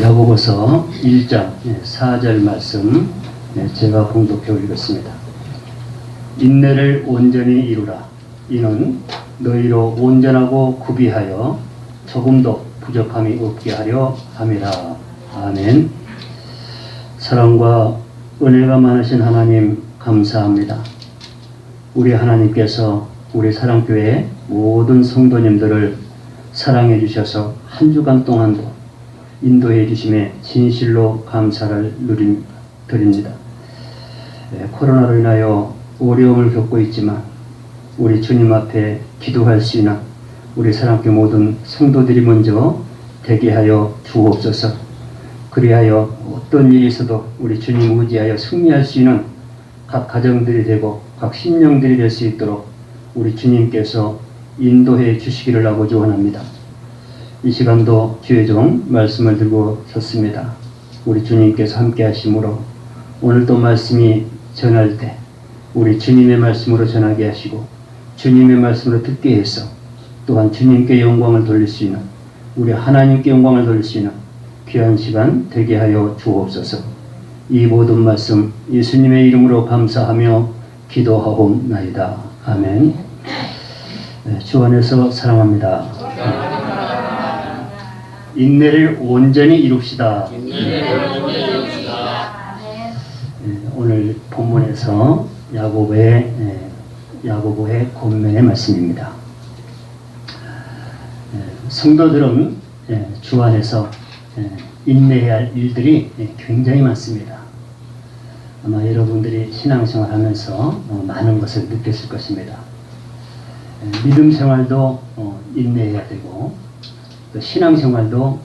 야고보서 1장 4절 말씀 제가 봉독해 올리겠습니다. 인내를 온전히 이루라. 이는 너희로 온전하고 구비하여 조금도 부족함이 없게 하려 함이라. 아멘. 사랑과 은혜가 많으신 하나님 감사합니다. 우리 하나님께서 우리 사랑교회 모든 성도님들을 사랑해 주셔서 한 주간 동안도 인도해 주심에 진실로 감사를 드립니다. 코로나로 인하여 어려움을 겪고 있지만 우리 주님 앞에 기도할 수 있는 우리 사랑교회 모든 성도들이 먼저 되게 하여 주옵소서. 그리하여 어떤 일이 있어도 우리 주님 의지하여 승리할 수 있는 각 가정들이 되고 각 심령들이 될 수 있도록 우리 주님께서 인도해 주시기를 아버지 원합니다. 이 시간도 주의 종 말씀을 들고 섰습니다. 우리 주님께서 함께 하심으로 오늘도 말씀이 전할 때 우리 주님의 말씀으로 전하게 하시고 주님의 말씀으로 듣게 해서 또한 주님께 영광을 돌릴 수 있는 우리 하나님께 영광을 돌릴 수 있는 귀한 시간 되게 하여 주옵소서. 이 모든 말씀 예수님의 이름으로 감사하며 기도하옵나이다. 아멘. 주 안에서 사랑합니다. 인내를 온전히 이룹시다. 오늘 본문에서 야고보의 권면의 말씀입니다. 성도들은 주 안에서 인내해야 할 일들이 굉장히 많습니다. 아마 여러분들이 신앙생활 하면서 많은 것을 느꼈을 것입니다. 믿음 생활도 인내해야 되고 또 신앙생활도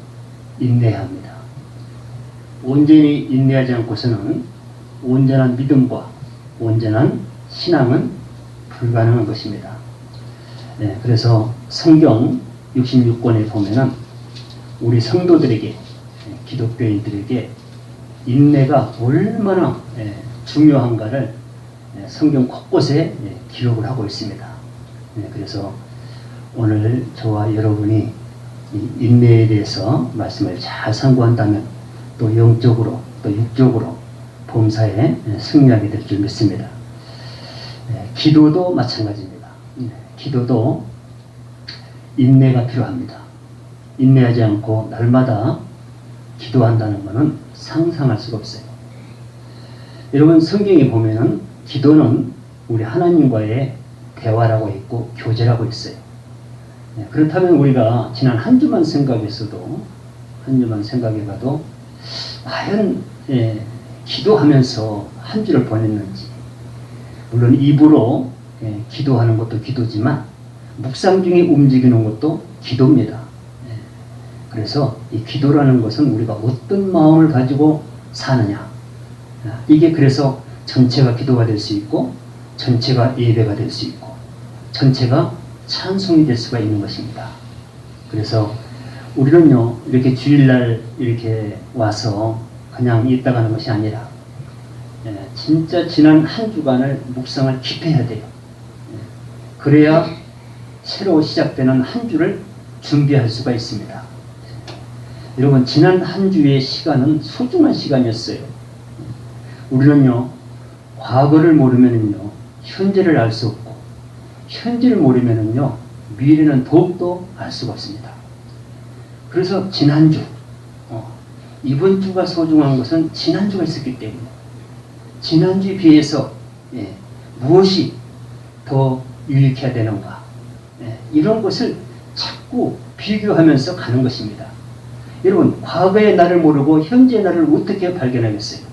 인내해야 합니다. 온전히 인내하지 않고서는 온전한 믿음과 온전한 신앙은 불가능한 것입니다. 그래서 성경 66권에 보면은 우리 성도들에게 기독교인들에게 인내가 얼마나 중요한가를 성경 곳곳에 기록을 하고 있습니다. 그래서 오늘 저와 여러분이 이 인내에 대해서 말씀을 잘 상고한다면 또 영적으로 또 육적으로 범사에 승리하게 될 줄 믿습니다. 기도도 마찬가지입니다. 기도도 인내가 필요합니다. 인내하지 않고 날마다 기도한다는 것은 상상할 수가 없어요. 여러분 성경에 보면은 기도는 우리 하나님과의 대화라고 있고 교제라고 있어요. 그렇다면 우리가 지난 한 주만 생각해봐도 과연 기도하면서 한 주를 보냈는지, 물론 입으로 기도하는 것도 기도지만 묵상 중에 움직이는 것도 기도입니다. 그래서 이 기도라는 것은 우리가 어떤 마음을 가지고 사느냐, 이게 그래서 전체가 기도가 될 수 있고 전체가 예배가 될 수 있고 전체가 찬송이 될 수가 있는 것입니다. 그래서 우리는요 이렇게 주일날 이렇게 와서 그냥 있다 가는 것이 아니라 진짜 지난 한 주간을 묵상을 깊이 해야 돼요. 그래야 새로 시작되는 한 주를 준비할 수가 있습니다. 여러분 지난 한 주의 시간은 소중한 시간이었어요. 우리는요 과거를 모르면은요 현재를 알 수 없고 현재를 모르면은요 미래는 더욱더 알 수가 없습니다. 그래서 지난주 이번 주가 소중한 것은 지난주가 있었기 때문에 지난주에 비해서 무엇이 더 유익해야 되는가, 이런 것을 자꾸 비교하면서 가는 것입니다. 여러분 과거의 나를 모르고 현재의 나를 어떻게 발견하겠어요?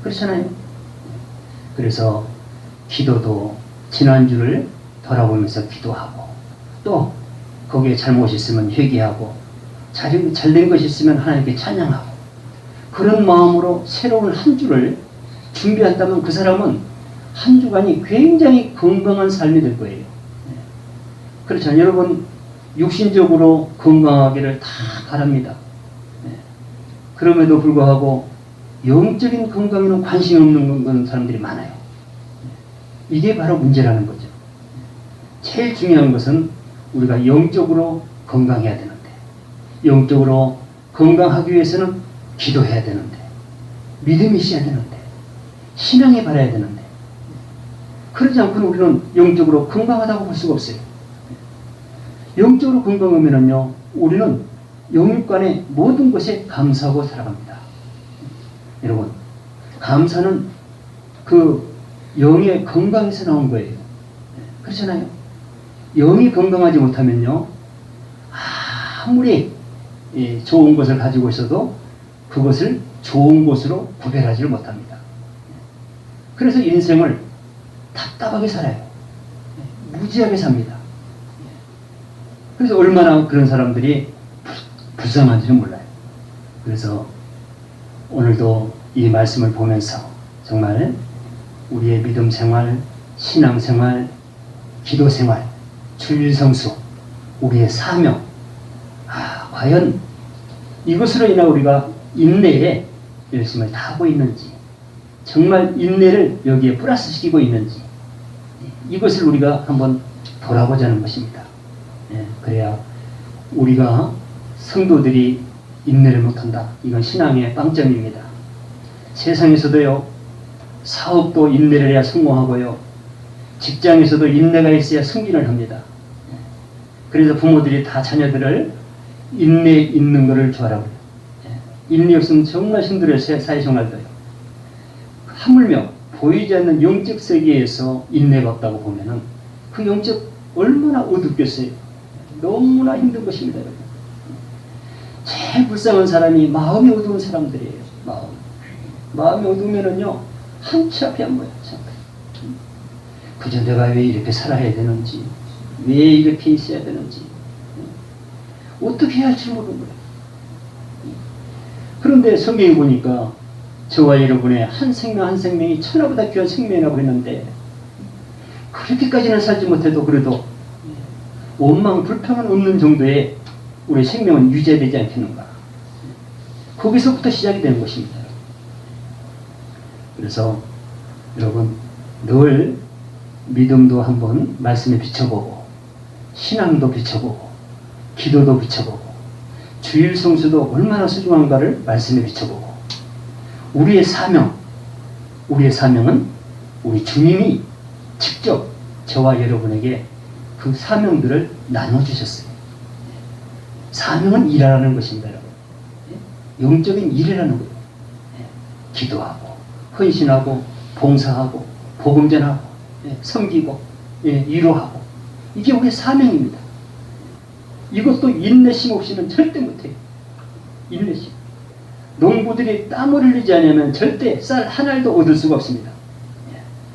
그렇잖아요. 그래서 기도도 지난주를 돌아보면서 기도하고 또 거기에 잘못이 있으면 회개하고 잘된 것이 있으면 하나님께 찬양하고 그런 마음으로 새로운 한 주를 준비한다면 그 사람은 한 주간이 굉장히 건강한 삶이 될 거예요. 그렇잖아요. 여러분 육신적으로 건강하기를 다 바랍니다. 그럼에도 불구하고 영적인 건강에는 관심이 없는 사람들이 많아요. 이게 바로 문제라는 거죠. 제일 중요한 것은 우리가 영적으로 건강해야 되는데 영적으로 건강하기 위해서는 기도해야 되는데, 믿음이 있어야 되는데, 신앙이 바라야 되는데, 그러지 않고는 우리는 영적으로 건강하다고 볼 수가 없어요. 영적으로 건강하면은요, 우리는 영육간의 모든 것에 감사하고 살아갑니다. 여러분, 감사는 그 영의 건강에서 나온 거예요. 그렇잖아요. 영이 건강하지 못하면요, 아무리 좋은 것을 가지고 있어도 그것을 좋은 것으로 구별하지를 못합니다. 그래서 인생을 답답하게 살아요. 무지하게 삽니다. 그래서 얼마나 그런 사람들이 불쌍한지는 몰라요. 그래서 오늘도 이 말씀을 보면서 정말 우리의 믿음 생활, 신앙 생활, 기도 생활, 주일 성수, 우리의 사명, 과연 이것으로 인해 우리가 인내에 열심을 다하고 있는지, 정말 인내를 여기에 플러스 시키고 있는지, 이것을 우리가 한번 돌아보자는 것입니다. 그래야 우리가 성도들이 인내를 못한다. 이건 신앙의 빵점입니다. 세상에서도요, 사업도 인내를 해야 성공하고요, 직장에서도 인내가 있어야 승진을 합니다. 그래서 부모들이 다 자녀들을 인내 있는 것을 좋아하라고요. 인내 없으면 정말 힘들어요. 사회생활도요. 하물며 보이지 않는 영적 세계에서 인내가 없다고 보면은 그 영적 얼마나 어둡겠어요. 너무나 힘든 것입니다. 여러분. 제일 불쌍한 사람이 마음이 어두운 사람들이에요. 마음이 어두우면은요, 한치 앞이 안 보여요. 그저 내가 왜 이렇게 살아야 되는지, 왜 이렇게 있어야 되는지, 어떻게 해야 할지 모르는 거예요. 그런데 성경에 보니까 저와 여러분의 한 생명 한 생명이 천하보다 귀한 생명이라고 했는데, 그렇게까지는 살지 못해도 그래도 원망 불평은 없는 정도의 우리 생명은 유지되지 않겠는가. 거기서부터 시작이 되는 것입니다. 그래서 여러분 늘 믿음도 한번 말씀에 비춰보고, 신앙도 비춰보고, 기도도 비춰보고, 주일 성수도 얼마나 소중한가를 말씀에 비춰보고, 우리의 사명은 우리 주님이 직접 저와 여러분에게 그 사명들을 나눠주셨어요. 사명은 일하라는 것입니다, 여러분. 영적인 일이라는 거예요. 기도하고, 헌신하고, 봉사하고, 복음 전하고, 섬기고, 위로하고, 이게 우리의 사명입니다. 이것도 인내심 없이는 절대 못해요. 인내심. 농부들이 땀을 흘리지 않으면 절대 쌀 한 알도 얻을 수가 없습니다.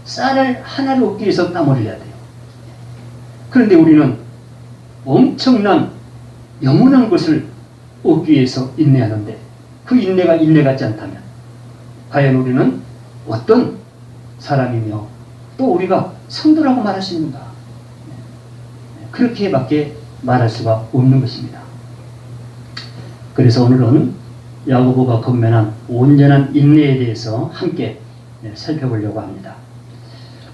쌀을 하나를 얻기 위해서 땀을 흘려야 돼요. 그런데 우리는 엄청난 영원한 것을 얻기 위해서 인내하는데, 그 인내가 인내 같지 않다면 과연 우리는 어떤 사람이며 또 우리가 성도라고 말할 수 있는가? 그렇게밖에 말할 수가 없는 것입니다. 그래서 오늘은 야고보가 건면한 온전한 인내에 대해서 함께 살펴보려고 합니다.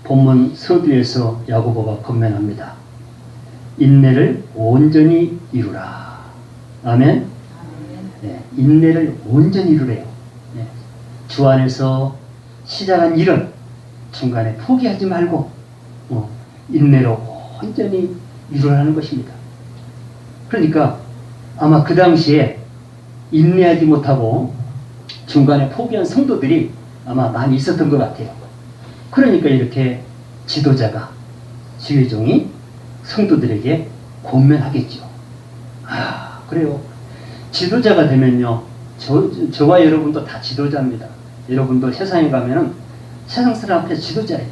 본문 서두에서 야고보가 건면합니다. 인내를 온전히 이루라. 아멘. 네, 인내를 온전히 이루래요. 네, 주 안에서 시작한 일은 중간에 포기하지 말고 인내로 온전히 이루라는 것입니다. 그러니까 아마 그 당시에 인내하지 못하고 중간에 포기한 성도들이 아마 많이 있었던 것 같아요. 그러니까 이렇게 지도자가, 지휘종이 성도들에게 권면하겠죠. 그래요. 지도자가 되면요, 저와 여러분도 다 지도자입니다. 여러분도 세상에 가면은 세상 사람 앞에 지도자예요.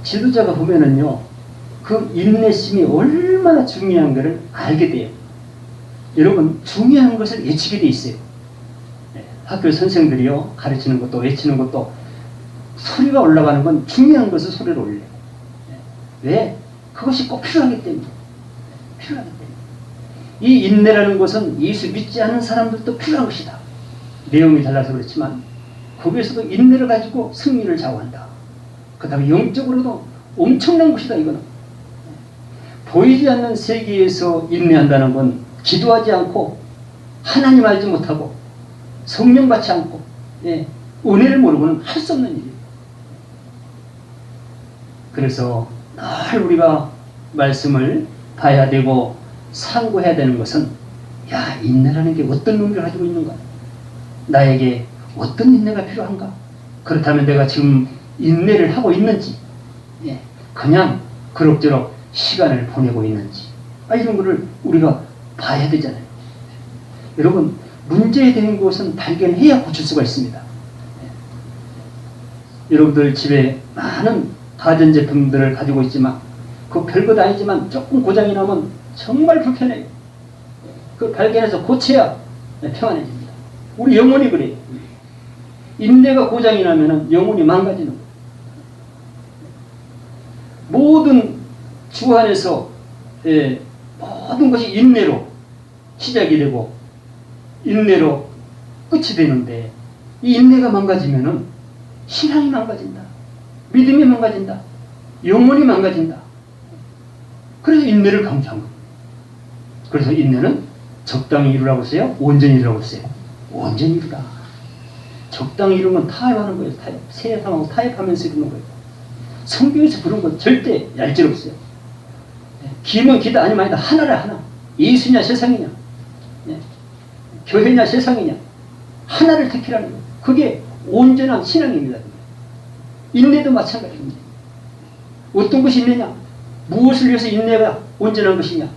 지도자가 보면은요, 그 인내심이 얼마나 중요한 것을 알게 돼요. 여러분, 중요한 것을 외치게 돼 있어요. 학교 선생들이요, 가르치는 것도 외치는 것도 소리가 올라가는 건 중요한 것을 소리를 올려요. 왜? 그것이 꼭 필요하기 때문에. 필요하기 때문에. 이 인내라는 것은 예수 믿지 않는 사람들도 필요한 것이다. 내용이 달라서 그렇지만 거기에서도 인내를 가지고 승리를 좌우한다. 그 다음에 영적으로도 엄청난 것이다. 이거는 보이지 않는 세계에서 인내한다는 건 기도하지 않고 하나님 알지 못하고 성령 받지 않고 은혜를 모르고는 할 수 없는 일이에요. 그래서 늘 우리가 말씀을 봐야 되고 상고해야 되는 것은 인내라는 게 어떤 의미를 가지고 있는가? 나에게 어떤 인내가 필요한가? 그렇다면 내가 지금 인내를 하고 있는지 그냥 그럭저럭 시간을 보내고 있는지 이런 거를 우리가 봐야 되잖아요. 여러분, 문제에 대한 것은 발견해야 고칠 수가 있습니다. 여러분들 집에 많은 가전제품들을 가지고 있지만 그 별것 아니지만 조금 고장이 나면 정말 불편해요. 그걸 발견해서 고쳐야 평안해집니다. 우리 영혼이 그래요. 인내가 고장이 나면 영혼이 망가지는 거예요. 모든 주 안에서 모든 것이 인내로 시작이 되고 인내로 끝이 되는데 이 인내가 망가지면은 신앙이 망가진다. 믿음이 망가진다. 영혼이 망가진다. 그래서 인내를 강조한 겁니다. 그래서 인내는 적당히 이루라고 했어요? 온전히 이루라고 했어요? 온전히 이루라. 적당히 이루면 타협하는 거예요. 타협. 세상하고 타협하면서 이루는 거예요. 성경에서 그런 건 절대 얄짤 없어요. 기면 기다 아니면 아니다. 하나라 하나. 예수냐 세상이냐 교회냐 세상이냐 하나를 택하라는 거예요. 그게 온전한 신앙입니다. 인내도 마찬가지입니다. 어떤 것이 인내냐? 무엇을 위해서 인내가 온전한 것이냐?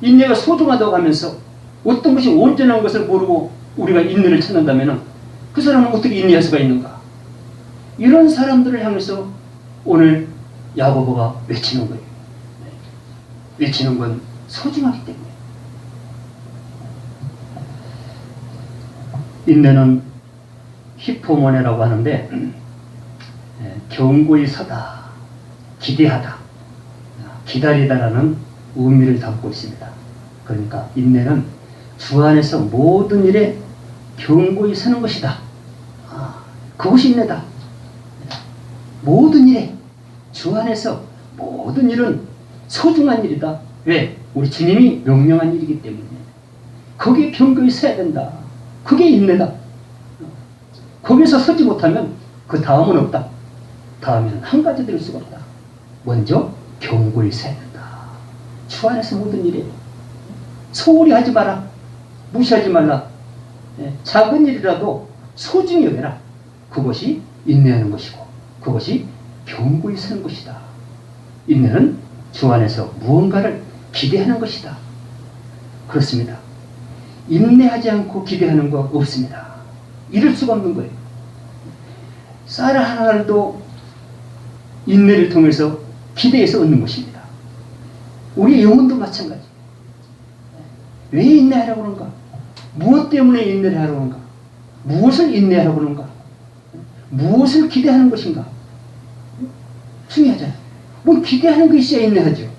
인내가 소중하다고 하면서 어떤 것이 온전한 것을 모르고 우리가 인내를 찾는다면 그 사람은 어떻게 인내할 수가 있는가? 이런 사람들을 향해서 오늘 야고보가 외치는 거예요. 외치는 건 소중하기 때문에. 인내는 히포모네라고 하는데 견고히 서다, 기대하다, 기다리다라는 의미를 담고 있습니다. 그러니까 인내는 주 안에서 모든 일에 견고히 서는 것이다. 그것이 인내다. 모든 일에 주 안에서 모든 일은 소중한 일이다. 왜? 우리 주님이 명령한 일이기 때문에. 거기에 견고히 서야 된다. 그게 인내다. 거기서 서지 못하면 그 다음은 없다. 다음에는 한 가지 될 수가 없다. 먼저 견고히 서야 된다. 주 안에서 모든 일에 소홀히 하지 마라. 무시하지 말라. 작은 일이라도 소중히 여겨라. 그것이 인내하는 것이고 그것이 견고히 서는 것이다. 인내는 주 안에서 무언가를 기대하는 것이다. 그렇습니다. 인내하지 않고 기대하는 거 없습니다. 이럴 수가 없는 거예요. 쌀 하나라도 인내를 통해서 기대해서 얻는 것입니다. 우리 영혼도 마찬가지. 왜 인내하라고 그런가? 무엇 때문에 인내를 하라고 그런가? 무엇을 인내하라고 그런가? 무엇을 기대하는 것인가? 중요하잖아요. 뭐 기대하는 게 있어야 인내하죠.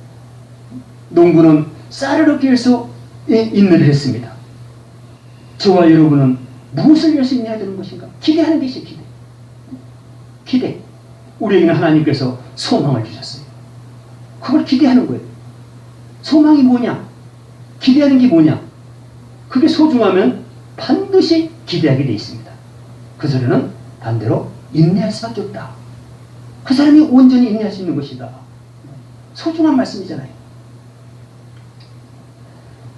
농부는 쌀을 얻기 위해서 인내를 했습니다. 저와 여러분은 무엇을 위해서 인내해야 되는 것인가? 기대하는 게 있어요. 기대. 우리에게는 하나님께서 소망을 주셨어요. 그걸 기대하는 거예요. 소망이 뭐냐? 기대하는 게 뭐냐? 그게 소중하면 반드시 기대하게 되어 있습니다. 그 소리는 반대로 인내할 수밖에 없다. 그 사람이 온전히 인내할 수 있는 것이다. 소중한 말씀이잖아요.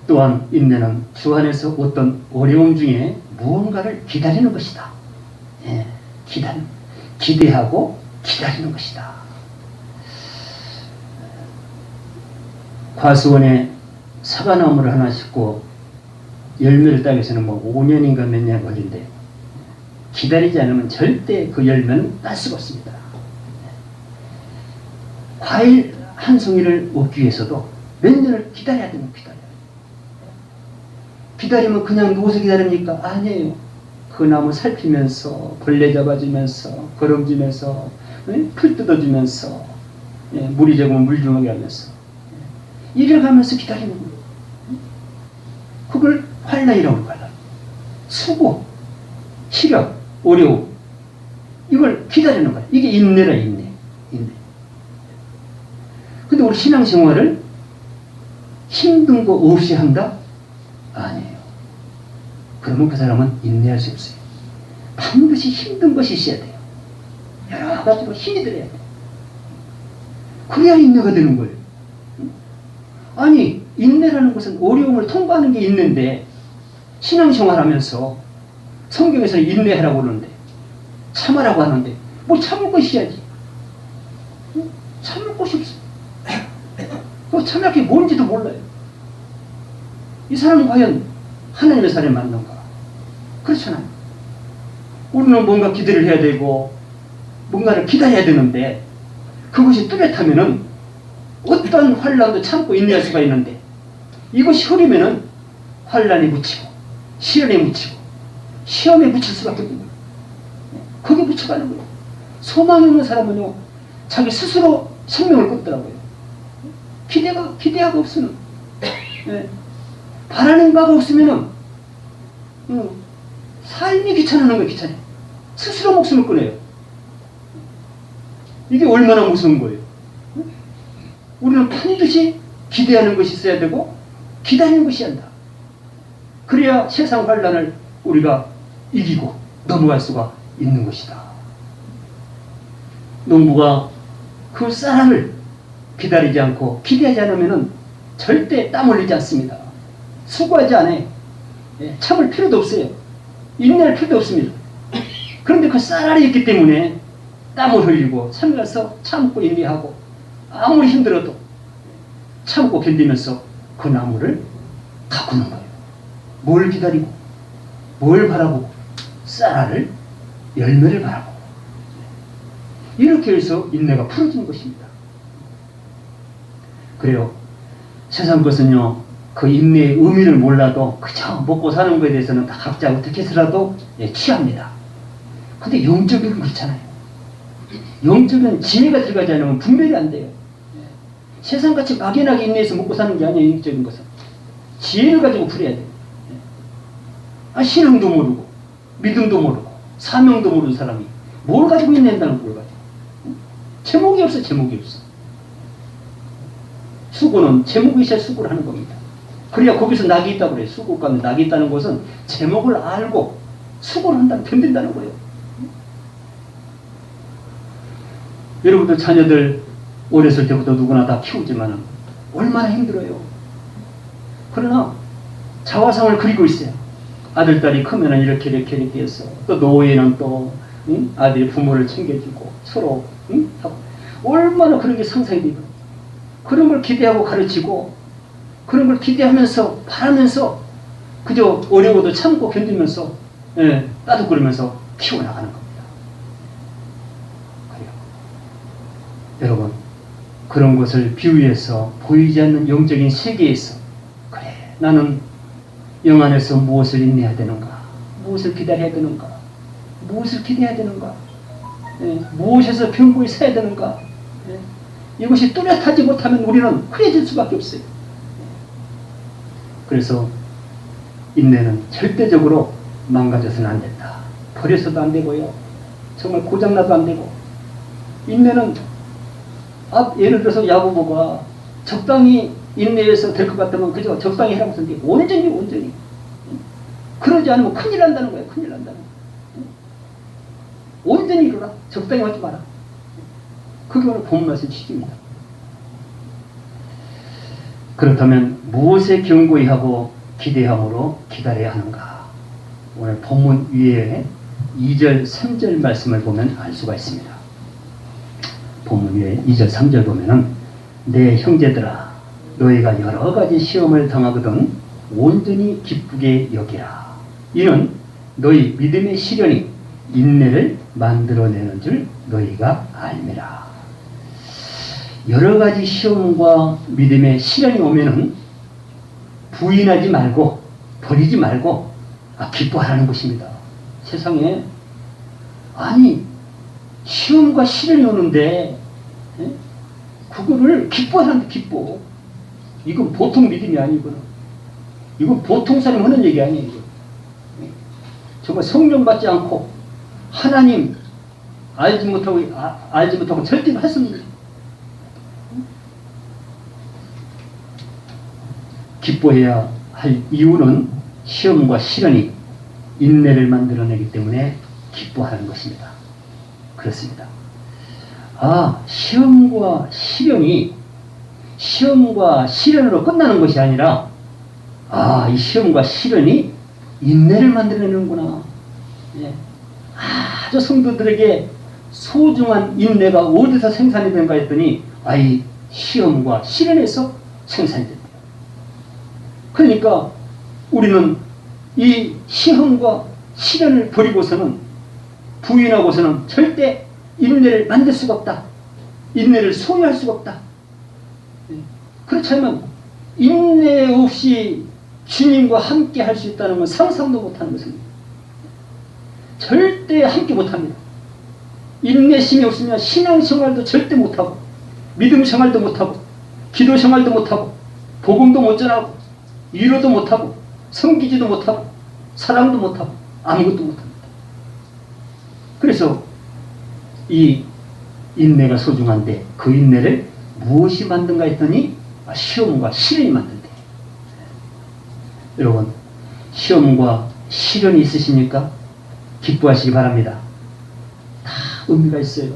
또한 인내는 주 안에서 어떤 어려움 중에 무언가를 기다리는 것이다. 기대하고 기다리는 것이다. 과수원에 사과나무를 하나 심고 열매를 따기 위해서는 5년인가 몇 년 걸린대. 기다리지 않으면 절대 그 열매는 딸 수가 없습니다. 과일 한 송이를 얻기 위해서도 몇 년을 기다려야 됩니다. 기다리면 그냥 누워서 기다립니까? 아니에요. 그 나무 살피면서 벌레 잡아주면서 거름지면서 풀 뜯어주면서 물이 적으면 물 주먹이 하면서 이래가면서 기다리는 거예요. 그걸 환난이라고 할까요? 수고, 시력, 어려움 이걸 기다리는 거예요. 이게 인내라. 인내. 근데 우리 신앙생활을 힘든 거 없이 한다? 아니에요. 그러면 그 사람은 인내할 수 없어요. 반드시 힘든 것이 있어야 돼요. 여러 가지로 힘이 들어야 돼요. 그래야 인내가 되는 거예요. 아니, 인내라는 것은 어려움을 통과하는 게 있는데, 신앙생활 하면서 성경에서는 인내하라고 그러는데, 참으라고 하는데, 뭐 참을 것이 야지. 참을 것이 없어. 그 참을 게 뭔지도 몰라요. 이 사람은 과연 하나님의 사람이 맞는가? 그렇잖아요. 우리는 뭔가 기대를 해야 되고, 뭔가를 기다려야 되는데, 그것이 뚜렷하면은 어떤 환란도 참고 인내할 수가 있는데, 이것이 흐리면은 환란에 묻히고 시련에 묻히고 시험에 묻힐 수밖에 없는 거예요. 거기에 묻혀가는 거예요. 소망이 없는 사람은요, 자기 스스로 생명을 끊더라고요. 기대가 없으면, 바라는 바가 없으면은 삶이 귀찮아하는 거예요. 귀찮아요. 스스로 목숨을 끊어요. 이게 얼마나 무서운 거예요. 우리는 반드시 기대하는 것이 있어야 되고 기다리는 것이 한다. 그래야 세상 환란을 우리가 이기고 넘어갈 수가 있는 것이다. 농부가 그 쌀을 기다리지 않고 기대하지 않으면 절대 땀 흘리지 않습니다. 수고하지 않아요. 참을 필요도 없어요. 인내할 필요도 없습니다. 그런데 그 쌀알이 있기 때문에 땀을 흘리고 참가서 참고 인내하고 아무리 힘들어도 참고 견디면서 그 나무를 가꾸는 거예요. 뭘 기다리고 뭘 바라보고 쌀알을 열매를 바라보고 이렇게 해서 인내가 풀어지는 것입니다. 그래요. 세상 것은요, 그 인내의 의미를 몰라도 그저 먹고 사는 것에 대해서는 다 각자 어떻게 해서라도 취합니다. 근데 영적인 건 그렇잖아요. 영적인 지혜가 들어가지 않으면 분별이 안 돼요. 세상같이 막연하게 인내해서 먹고 사는 게 아니에요. 영적인 것은 지혜를 가지고 풀어야 돼요. 신앙도 모르고 믿음도 모르고 사명도 모르는 사람이 뭘 가지고 인내한다는 걸 가지고. 제목이 없어. 제목이 없어. 수고는 제목이 있어야 수고를 하는 겁니다. 그래야 거기서 낙이 있다고 그래요. 수고 가운데 낙이 있다는 것은 제목을 알고 수고를 한다는, 견딘다는 거예요. 여러분들 자녀들 어렸을 때부터 누구나 다 키우지만 얼마나 힘들어요. 그러나 자화상을 그리고 있어요. 아들, 딸이 크면 이렇게 해서 또 노예는 또 아들이 부모를 챙겨주고 서로 하고 얼마나 그런 게 상상이 되고 그런 걸 기대하고 가르치고 그런 걸 기대하면서 바라면서 그저 어려워도 참고 견디면서 따뜻거리면서 키워나가는 겁니다. 그래요. 여러분, 그런 것을 비유해서 보이지 않는 영적인 세계에서 그래, 나는 영 안에서 무엇을 인내해야 되는가, 무엇을 기다려야 되는가, 무엇을 기대해야 되는가, 무엇에서 병고에 서야 되는가, 이것이 뚜렷하지 못하면 우리는 흐려질 수밖에 없어요. 그래서 인내는 절대적으로 망가져서는 안 된다. 버려서도 안 되고요. 정말 고장나도 안 되고. 인내는 예를 들어서 야고보가 적당히 인내해서 될 것 같으면 그저 적당히 해라고 했는데 온전히 그러지 않으면 큰일 난다는 거예요. 큰일 난다는 거예요. 온전히 이루라. 적당히 하지 마라. 그게 오늘 본문의 취지입니다. 그렇다면 무엇에 경고히 하고 기대함으로 기다려야 하는가? 오늘 본문 위에 2절 3절 말씀을 보면 알 수가 있습니다. 본문 위에 2절 3절 보면은 내 형제들아 너희가 여러 가지 시험을 당하거든 온전히 기쁘게 여기라. 이는 너희 믿음의 시련이 인내를 만들어내는 줄 너희가 알미라. 여러 가지 시험과 믿음의 시련이 오면은 부인하지 말고 버리지 말고 기뻐하라는 것입니다. 세상에 아니 시험과 시련이 오는데 그거를 기뻐하는데 기뻐. 이건 보통 믿음이 아니거든. 이건 보통 사람이 하는 얘기 아니에요. 정말 성령 받지 않고 하나님 알지 못하고 절대 할 수 없는 기뻐해야 할 이유는 시험과 시련이 인내를 만들어내기 때문에 기뻐하는 것입니다. 그렇습니다. 시험과 시련으로 끝나는 것이 아니라 이 시험과 시련이 인내를 만들어내는구나. 예. 아주 성도들에게 소중한 인내가 어디서 생산이 되는가 했더니 이 시험과 시련에서 생산이 됩니다. 그러니까 우리는 이 시험과 시련을 버리고서는 부인하고서는 절대 인내를 만들 수가 없다. 인내를 소유할 수가 없다. 그렇다면 인내 없이 주님과 함께 할 수 있다는 건 상상도 못하는 것입니다. 절대 함께 못합니다. 인내심이 없으면 신앙생활도 절대 못하고 믿음생활도 못하고 기도생활도 못하고 복음도 못 전하고 위로도 못하고 섬기지도 못하고 사랑도 못하고 아무것도 못합니다. 그래서 이 인내가 소중한데 그 인내를 무엇이 만든가 했더니 시험과 시련이 만든대. 여러분, 시험과 시련이 있으십니까? 기뻐하시기 바랍니다. 다 의미가 있어요.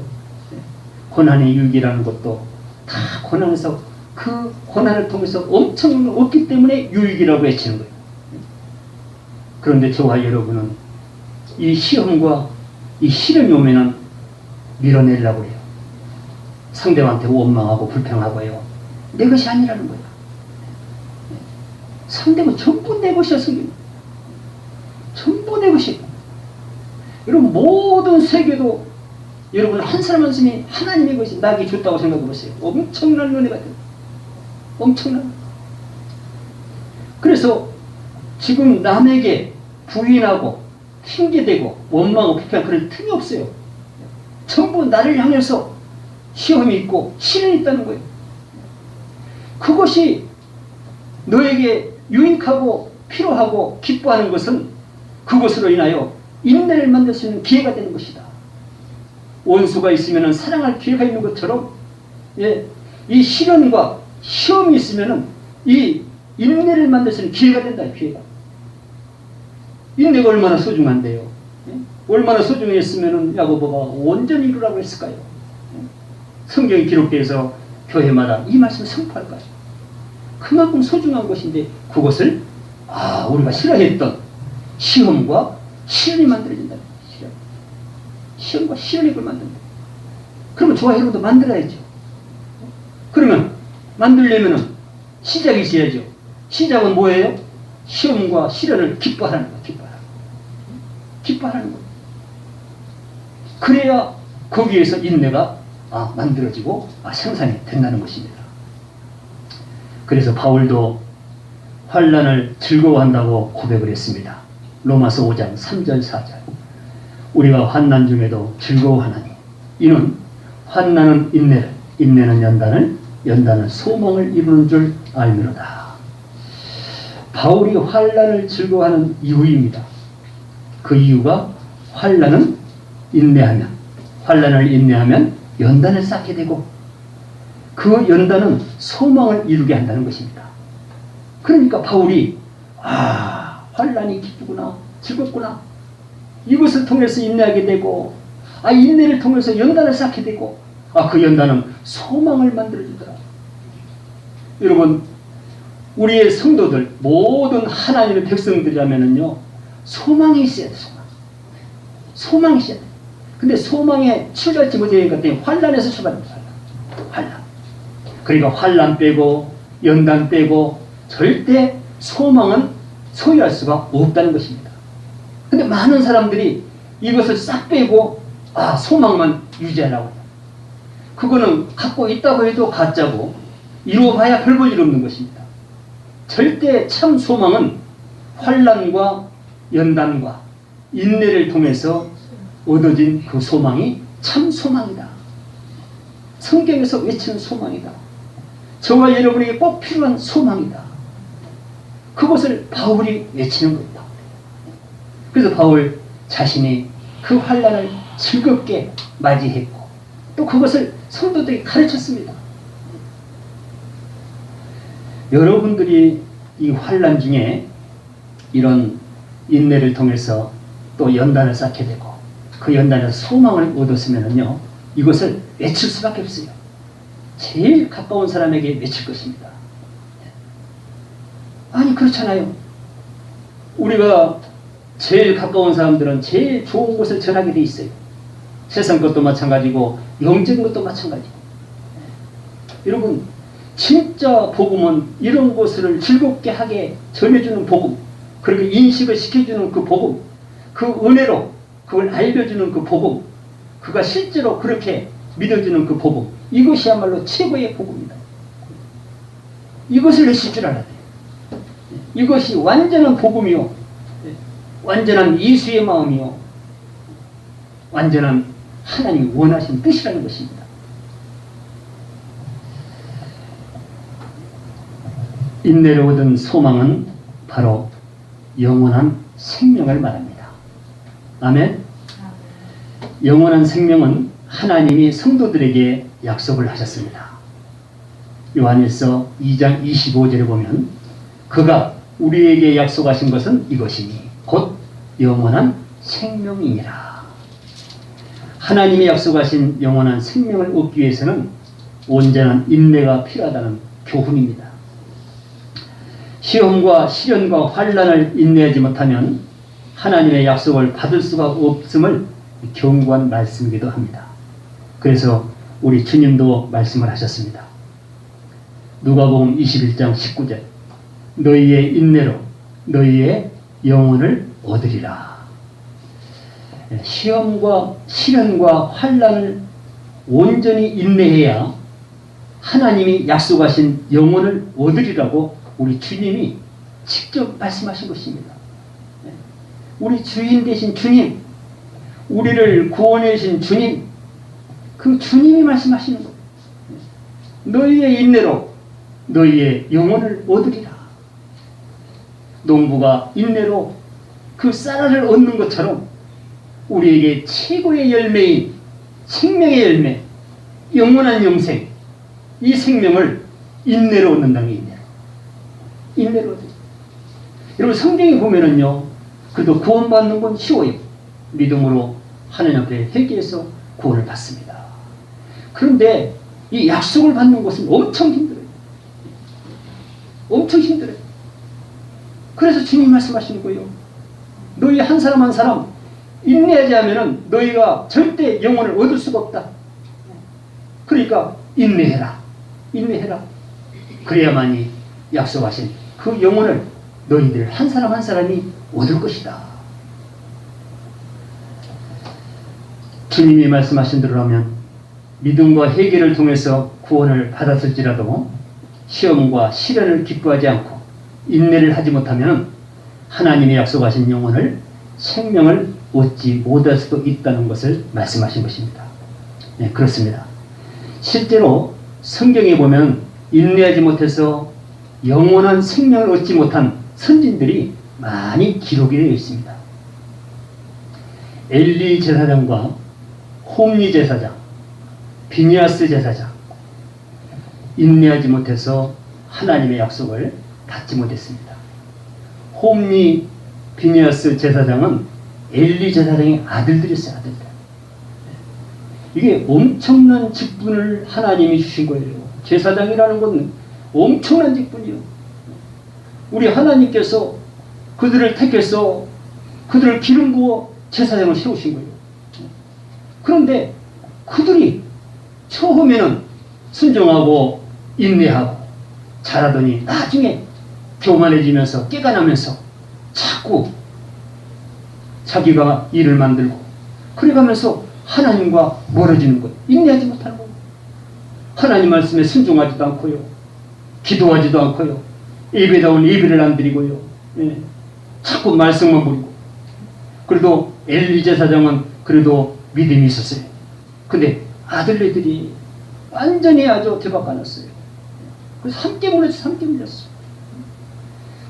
고난의 유익이라는 것도 다 고난에서 그 고난을 통해서 엄청 얻기 때문에 유익이라고 외치는 거예요. 그런데 저와 여러분은 이 시험과 이 시련이 오면은 밀어내려고 해요. 상대방한테 원망하고 불평하고요. 내 것이 아니라는 거예요. 상대가 전부 내 것이었어요. 전부 내 것이에요. 여러분, 모든 세계도 여러분 한 사람 한 사람이 하나님의 것이 나에게 줬다고 생각해 보세요. 엄청난 은혜가 돼요. 엄청난. 그래서 지금 남에게 부인하고 핑계대고 원망하고 비판 그럴 틈이 없어요. 전부 나를 향해서 시험이 있고 시련이 있다는 거예요. 그것이 너에게 유익하고 필요하고 기뻐하는 것은 그것으로 인하여 인내를 만들 수 있는 기회가 되는 것이다. 원수가 있으면 사랑할 기회가 있는 것처럼 이 시련과 시험이 있으면 이 인내를 만들 수 있는 기회가 된다. 기회가. 인내가 얼마나 소중한데요. 얼마나 소중했으면 야고보가 온전히 이루라고 했을까요? 성경이 기록되어서 교회마다 이 말씀을 선포할까요? 그만큼 소중한 것인데 그것을 우리가 싫어했던 시험과 시련이 만들어진다. 시험과 시련이 그걸 만든다. 그러면 저와 여러분도 만들어야죠. 그러면 만들려면 시작이 있어야죠. 시작은 뭐예요? 시험과 시련을 기뻐하는 거. 기뻐하는 거. 그래야 거기에서 인내가 만들어지고 생산이 된다는 것입니다. 그래서 바울도 환난을 즐거워한다고 고백을 했습니다. 로마서 5장 3절 4절. 우리가 환난 중에도 즐거워하나니 이는 환난은 인내를, 인내는 연단을, 연단은 소망을 이루는 줄 알미로다. 바울이 환난을 즐거워하는 이유입니다. 그 이유가 환난을 인내하면 연단을 쌓게 되고 그 연단은 소망을 이루게 한다는 것입니다. 그러니까 바울이 환난이 기쁘구나, 즐겁구나, 이것을 통해서 인내하게 되고 인내를 통해서 연단을 쌓게 되고 그 연단은 소망을 만들어주더라. 여러분, 우리의 성도들 모든 하나님의 백성들이라면요 소망이 있어야 돼. 소망이 있어야 돼. 근데 소망에 출발지 못하는 것 때문에 환난에서 출발합니다. 환난. 그러니까 환난 빼고 연단 빼고 절대 소망은 소유할 수가 없다는 것입니다. 근데 많은 사람들이 이것을 싹 빼고 소망만 유지하려고 해요. 그거는 갖고 있다고 해도 가짜고 이루어봐야 별 볼 일 없는 것입니다. 절대 참 소망은 환난과 연단과 인내를 통해서 얻어진 그 소망이 참 소망이다. 성경에서 외치는 소망이다. 저와 여러분에게 꼭 필요한 소망이다. 그것을 바울이 외치는 겁니다. 그래서 바울 자신이 그 환난을 즐겁게 맞이했고 또 그것을 성도들이 가르쳤습니다. 여러분들이 이 환난 중에 이런 인내를 통해서 또 연단을 쌓게 되고 그 연단에서 소망을 얻었으면요, 이것을 외칠 수밖에 없어요. 제일 가까운 사람에게 외칠 것입니다. 아니 그렇잖아요. 우리가 제일 가까운 사람들은 제일 좋은 것을 전하게 돼 있어요. 세상 것도 마찬가지고 영적인 것도 마찬가지고. 여러분, 진짜 복음은 이런 것을 즐겁게 하게 전해주는 복음, 그렇게 인식을 시켜주는 그 복음, 그 은혜로 그걸 알려주는 그 복음, 그가 실제로 그렇게 믿어주는 그 복음, 이것이야말로 최고의 복음이다. 이것을 내실 줄 알아야 돼요. 이것이 완전한 복음이요, 완전한 예수의 마음이요, 완전한 하나님이 원하신 뜻이라는 것입니다. 인내로 얻은 소망은 바로 영원한 생명을 말합니다. 아멘. 영원한 생명은 하나님이 성도들에게 약속을 하셨습니다. 요한일서 2장 25절에 보면 그가 우리에게 약속하신 것은 이것이니 곧 영원한 생명이니라. 하나님이 약속하신 영원한 생명을 얻기 위해서는 온전한 인내가 필요하다는 교훈입니다. 시험과 시련과 환난을 인내하지 못하면 하나님의 약속을 받을 수가 없음을 경고한 말씀이기도 합니다. 그래서 우리 주님도 말씀을 하셨습니다. 누가복음 21장 19절, 너희의 인내로 너희의 영혼을 얻으리라. 시험과 시련과 환난을 온전히 인내해야 하나님이 약속하신 영혼을 얻으리라고 우리 주님이 직접 말씀하신 것입니다. 우리 주인 되신 주님, 우리를 구원해 주신 주님, 그 주님이 말씀하시는 거예요. 너희의 인내로 너희의 영혼을 얻으리라. 농부가 인내로 그 쌀알을 얻는 것처럼 우리에게 최고의 열매인 생명의 열매, 영원한 영생, 이 생명을 인내로 얻는다는 게 있네요. 인내로 얻어요. 여러분, 성경에 보면은요, 그래도 구원받는 건 쉬워요. 믿음으로 하나님 앞에 회개해서 구원을 받습니다. 그런데 이 약속을 받는 것은 엄청 힘들어요. 엄청 힘들어요. 그래서 주님이 말씀하시는 거예요. 너희 한 사람 한 사람 인내하지 않으면 너희가 절대 영혼을 얻을 수가 없다. 그러니까 인내해라. 인내해라. 그래야만이 약속하신 그 영혼을 너희들 한 사람 한 사람이 얻을 것이다. 주님이 말씀하신 대로라면 믿음과 회개를 통해서 구원을 받았을지라도 시험과 시련을 기뻐하지 않고 인내를 하지 못하면 하나님이 약속하신 영혼을, 생명을 얻지 못할 수도 있다는 것을 말씀하신 것입니다. 네, 그렇습니다. 실제로 성경에 보면 인내하지 못해서 영원한 생명을 얻지 못한 선진들이 많이 기록이 되어 있습니다. 엘리 제사장과 홈리 제사장, 비니아스 제사장, 인내하지 못해서 하나님의 약속을 받지 못했습니다. 홈리, 비니아스 제사장은 엘리 제사장의 아들들이었어요. 아들들. 이게 엄청난 직분을 하나님이 주신 거예요. 제사장이라는 건 엄청난 직분이요. 우리 하나님께서 그들을 택해서 그들을 기름 부어 제사장을 세우신 거예요. 그런데 그들이 처음에는 순종하고 인내하고 잘하더니 나중에 교만해지면서 깨가나면서 자꾸 자기가 일을 만들고 그래가면서 하나님과 멀어지는 거예요. 인내하지 못하는 거예요. 하나님 말씀에 순종하지도 않고요. 기도하지도 않고요. 예배다운 예배를 안 드리고요. 예. 자꾸 말씀만 부리고. 그래도 엘리 제사장은 그래도 믿음이 있었어요. 근데 아들네들이 완전히 아주 대박가났어요. 그래서 함께 몰렸어요. 함께 밀렸어요.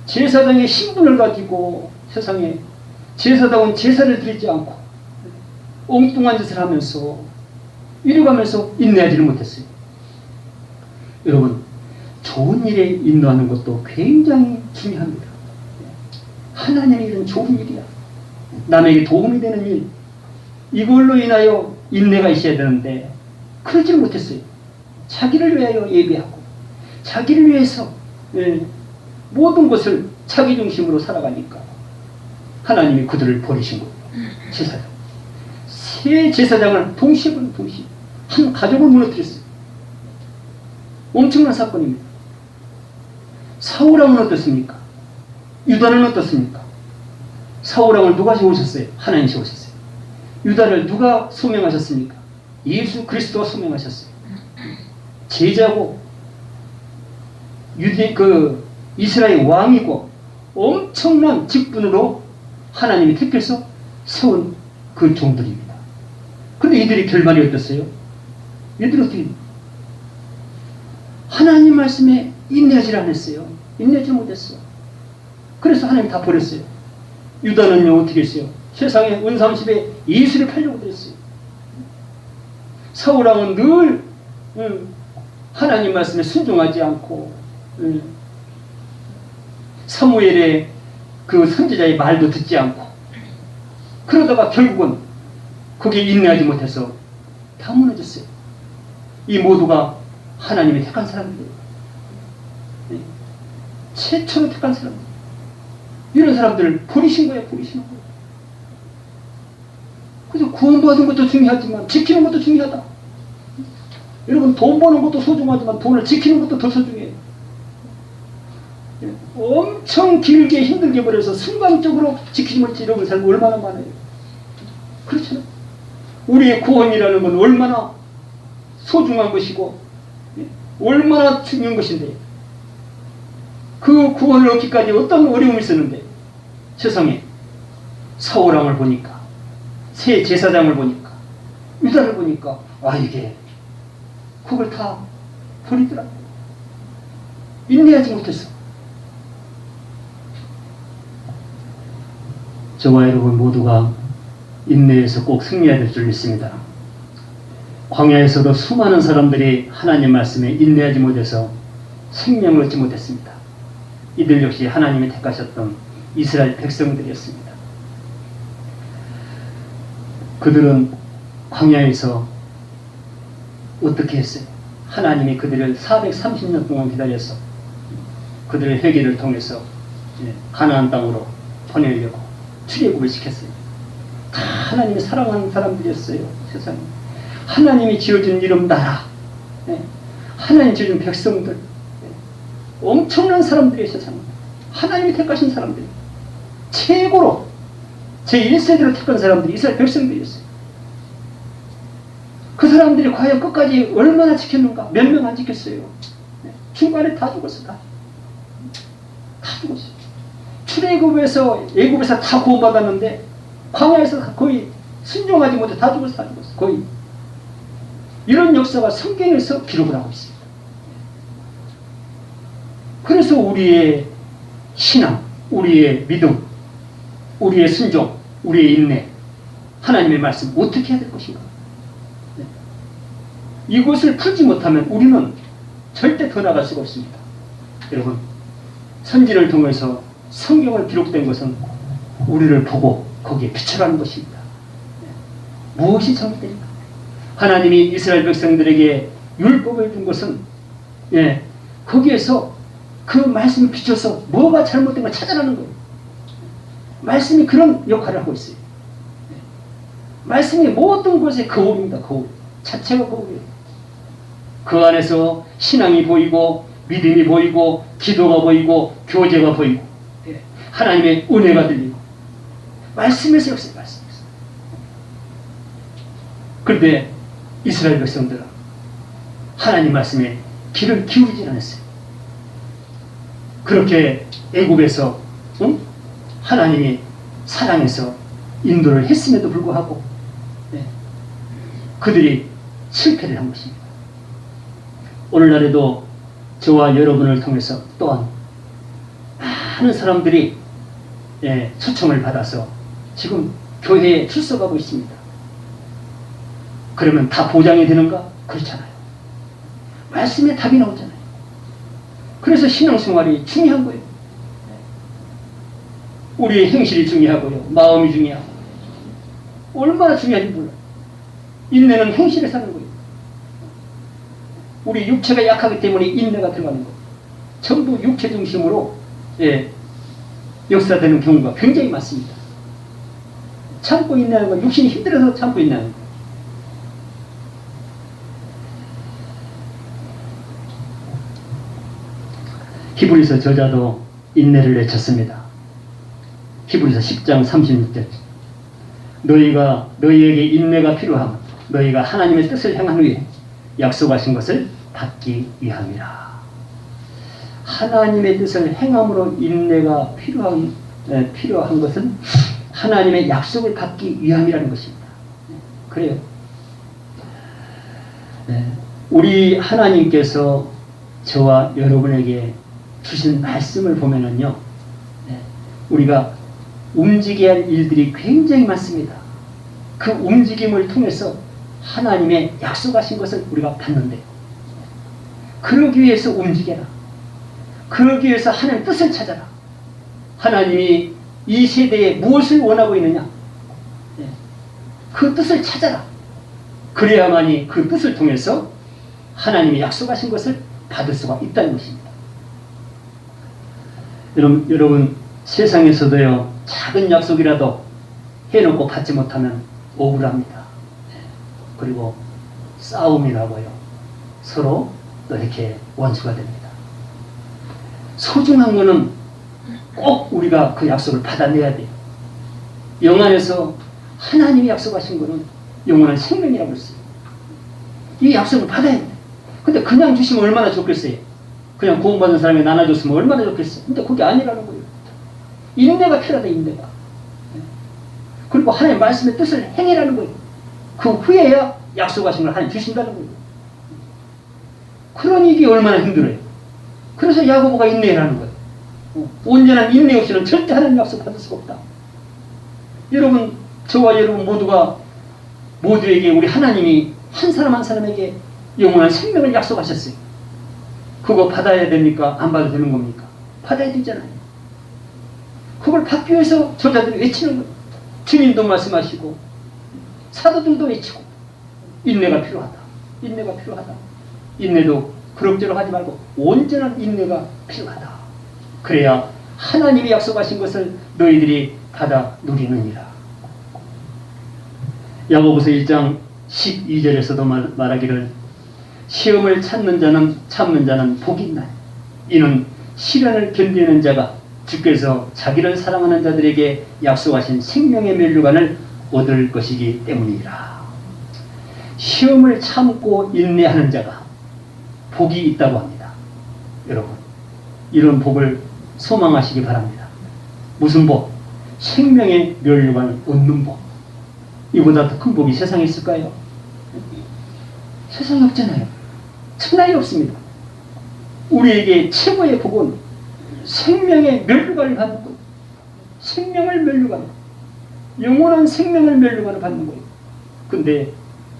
제사장의 신분을 가지고 세상에 제사다운 제사를 드리지 않고 엉뚱한 짓을 하면서 이래가면서 인내하지를 못했어요. 여러분, 좋은 일에 인도하는 것도 굉장히 중요합니다. 하나님이 이런 좋은 일이야. 남에게 도움이 되는 일. 이걸로 인하여 인내가 있어야 되는데 그러지 못했어요. 자기를 위하여 예배하고 자기를 위해서 모든 것을 자기 중심으로 살아가니까 하나님이 그들을 버리신 거예요. 제사장. 세 제사장을 동시에 한 가족을 무너뜨렸어요. 엄청난 사건입니다. 사울왕은 어떻습니까? 유다는 어떻습니까? 사울왕을 누가 세우셨어요? 하나님 세우셨어요. 유다를 누가 소명하셨습니까? 예수 그리스도가 소명하셨어요. 제자고 이스라엘 왕이고 엄청난 직분으로 하나님이 택해서 세운 그 종들입니다. 근데 이들이 결말이 어땠어요? 이들이 어떻게 하나님 말씀에 인내하지 않았어요. 인내하지 못했어. 그래서 하나님이 다 버렸어요. 유다는요 어떻게 했어요? 세상에 은삼십에 예수를 팔려고 그랬어요. 사울왕은 늘 하나님 말씀에 순종하지 않고 사무엘의 그 선지자의 말도 듣지 않고 그러다가 결국은 거기에 인내하지 못해서 다 무너졌어요. 이 모두가 하나님이 택한 사람들이에요. 최초로 택한 사람들. 이런 사람들을 버리신 거예요. 버리시는 거예요. 그래서 구원받은 것도 중요하지만 지키는 것도 중요하다. 여러분 돈 버는 것도 소중하지만 돈을 지키는 것도 더 소중해요. 엄청 길게 힘들게 버려서 순간적으로 지키지 못해 이러는 사람이 얼마나 많아요. 그렇잖아요. 우리의 구원이라는 건 얼마나 소중한 것이고 얼마나 중요한 것인데 그 구원을 얻기까지 어떤 어려움이 있었는데 세상에 사울왕을 보니까 새 제사장을 보니까 유다를 보니까 이게 그걸 다 버리더라. 인내하지 못했어. 저와 여러분 모두가 인내에서 꼭 승리해야 될 줄 믿습니다. 광야에서도 수많은 사람들이 하나님 말씀에 인내하지 못해서 생명을 얻지 못했습니다. 이들 역시 하나님이 택하셨던 이스라엘 백성들이었습니다. 그들은 광야에서 어떻게 했어요? 하나님이 그들을 430년 동안 기다려서 그들의 회개를 통해서 가나안 땅으로 보내려고 출애굽을 시켰어요. 다 하나님이 사랑하는 사람들이었어요. 세상에. 하나님이 지어준 이름 나라, 하나님이 지어준 백성들, 엄청난 사람들이에요. 세상에. 하나님이 택하신 사람들, 최고로 제1세대로 택한 사람들이 이스라엘 백성들이었어요. 그 사람들이 과연 끝까지 얼마나 지켰는가? 몇 명 안 지켰어요. 중간에 다 죽었어. 다 죽었어요. 출애굽에서 애굽에서 다 구원받았는데 광야에서 거의 순종하지 못해 다 죽었어. 거의. 이런 역사가 성경에서 기록을 하고 있습니다. 그래서 우리의 신앙, 우리의 믿음, 우리의 순종, 우리의 인내, 하나님의 말씀 어떻게 해야 될 것인가? 이것을 풀지 못하면 우리는 절대 더 나갈 수가 없습니다. 여러분, 선지를 통해서 성경을 기록된 것은 우리를 보고 거기에 비춰라는 것입니다. 무엇이 잘못됩니까? 하나님이 이스라엘 백성들에게 율법을 준 것은 거기에서 그 말씀을 비춰서 뭐가 잘못된 걸 찾아내는 거예요. 말씀이 그런 역할을 하고 있어요. 말씀이 모든 것의 거울입니다. 거울. 자체가 거울이에요. 그 안에서 신앙이 보이고 믿음이 보이고 기도가 보이고 교제가 보이고 하나님의 은혜가 들리고 말씀에서 역사요. 말씀에서. 그런데 이스라엘 백성들은 하나님 말씀에 귀를 기울이지 않았어요. 그렇게 애굽에서 하나님이 사랑해서 인도를 했음에도 불구하고 그들이 실패를 한 것입니다. 오늘날에도 저와 여러분을 통해서 또한 많은 사람들이 초청을 받아서 지금 교회에 출석하고 있습니다. 그러면 다 보장이 되는가? 그렇잖아요. 말씀에 답이 나오잖아요. 그래서 신앙생활이 중요한 거예요. 우리의 행실이 중요하고요. 마음이 중요하고. 얼마나 중요한지 몰라요. 인내는 행실에 사는 거예요. 우리 육체가 약하기 때문에 인내가 들어가는 거예요. 전부 육체 중심으로 역사되는 경우가 굉장히 많습니다. 참고 인내하는 건 육신이 힘들어서 참고 인내하는 거예요. 히브리서 저자도 인내를 내쳤습니다. 히브리서 10장 36절. 너희에게 인내가 필요함. 너희가 하나님의 뜻을 행한 후에 약속하신 것을 받기 위함이라. 하나님의 뜻을 행함으로 인내가 필요한 것은 하나님의 약속을 받기 위함이라는 것입니다. 그래요. 우리 하나님께서 저와 여러분에게 주신 말씀을 보면은요, 우리가 움직여야 할 일들이 굉장히 많습니다. 그 움직임을 통해서 하나님의 약속하신 것을 우리가 받는데, 그러기 위해서 움직여라. 그러기 위해서 하나님의 뜻을 찾아라. 하나님이 이 세대에 무엇을 원하고 있느냐, 그 뜻을 찾아라. 그래야만이 그 뜻을 통해서 하나님이 약속하신 것을 받을 수가 있다는 것입니다. 여러분 세상에서도요, 작은 약속이라도 해놓고 받지 못하면 억울합니다. 그리고 싸움이 나고요, 서로 또 이렇게 원수가 됩니다. 소중한 거는 꼭 우리가 그 약속을 받아내야 돼요. 영안에서 하나님이 약속하신 거는 영원한 생명이라고 했어요. 이 약속을 받아야 돼요. 근데 그냥 주시면 얼마나 좋겠어요. 그냥 구원받은 사람이 나눠줬으면 얼마나 좋겠어요. 근데 그게 아니라는 거예요. 인내가 필요하다, 인내가. 그리고 하나님의 말씀의 뜻을 행해라는 거예요. 그 후에야 약속하신 걸 하나님 주신다는 거예요. 그러니 이게 얼마나 힘들어요. 그래서 야고보가 인내라는 거예요. 온전한 인내 없이는 절대 하나님 약속 받을 수가 없다. 여러분, 저와 여러분 모두에게 우리 하나님이 한 사람 한 사람에게 영원한 생명을 약속하셨어요. 그거 받아야 됩니까? 안 받아도 되는 겁니까? 받아야 되잖아요. 그걸 받기 위해서 저자들이 외치는 거예요. 주님도 말씀하시고 사도들도 외치고 인내가 필요하다. 인내가 필요하다. 인내도 그럭저럭 하지 말고 온전한 인내가 필요하다. 그래야 하나님이 약속하신 것을 너희들이 받아 누리느니라. 야고보서 1장 12절에서도 말하기를 시험을 참는 자는 복이 있나요. 이는 시련을 견디는 자가 주께서 자기를 사랑하는 자들에게 약속하신 생명의 면류관을 얻을 것이기 때문이라. 시험을 참고 인내하는 자가 복이 있다고 합니다. 여러분, 이런 복을 소망하시기 바랍니다. 무슨 복? 생명의 면류관을 얻는 복. 이보다 더 큰 복이 세상에 있을까요? 세상에 없잖아요. 천하에 없습니다. 우리에게 최고의 복은 생명의 면류관을 받는 거예요. 생명을 면류관, 영원한 생명을 면류관을 받는 거예요. 근데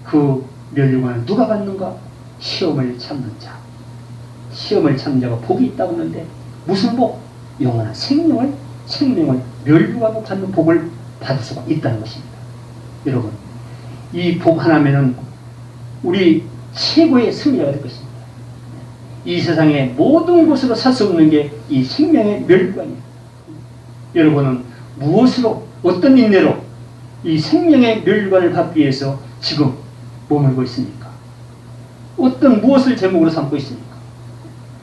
그 면류관을 누가 받는가? 시험을 참는 자. 시험을 참는 자가 복이 있다고 하는데 무슨 복? 영원한 생명을 면류관으로 받는 복을 받을 수가 있다는 것입니다. 여러분, 이 복 하나면은 우리 최고의 승리가 될 것입니다. 이 세상의 모든 곳으로 살 수 없는 게 이 생명의 면류관이에요. 여러분은 무엇으로, 어떤 인내로 이 생명의 면류관을 받기 위해서 지금 머물고 있습니까? 무엇을 제목으로 삼고 있습니까?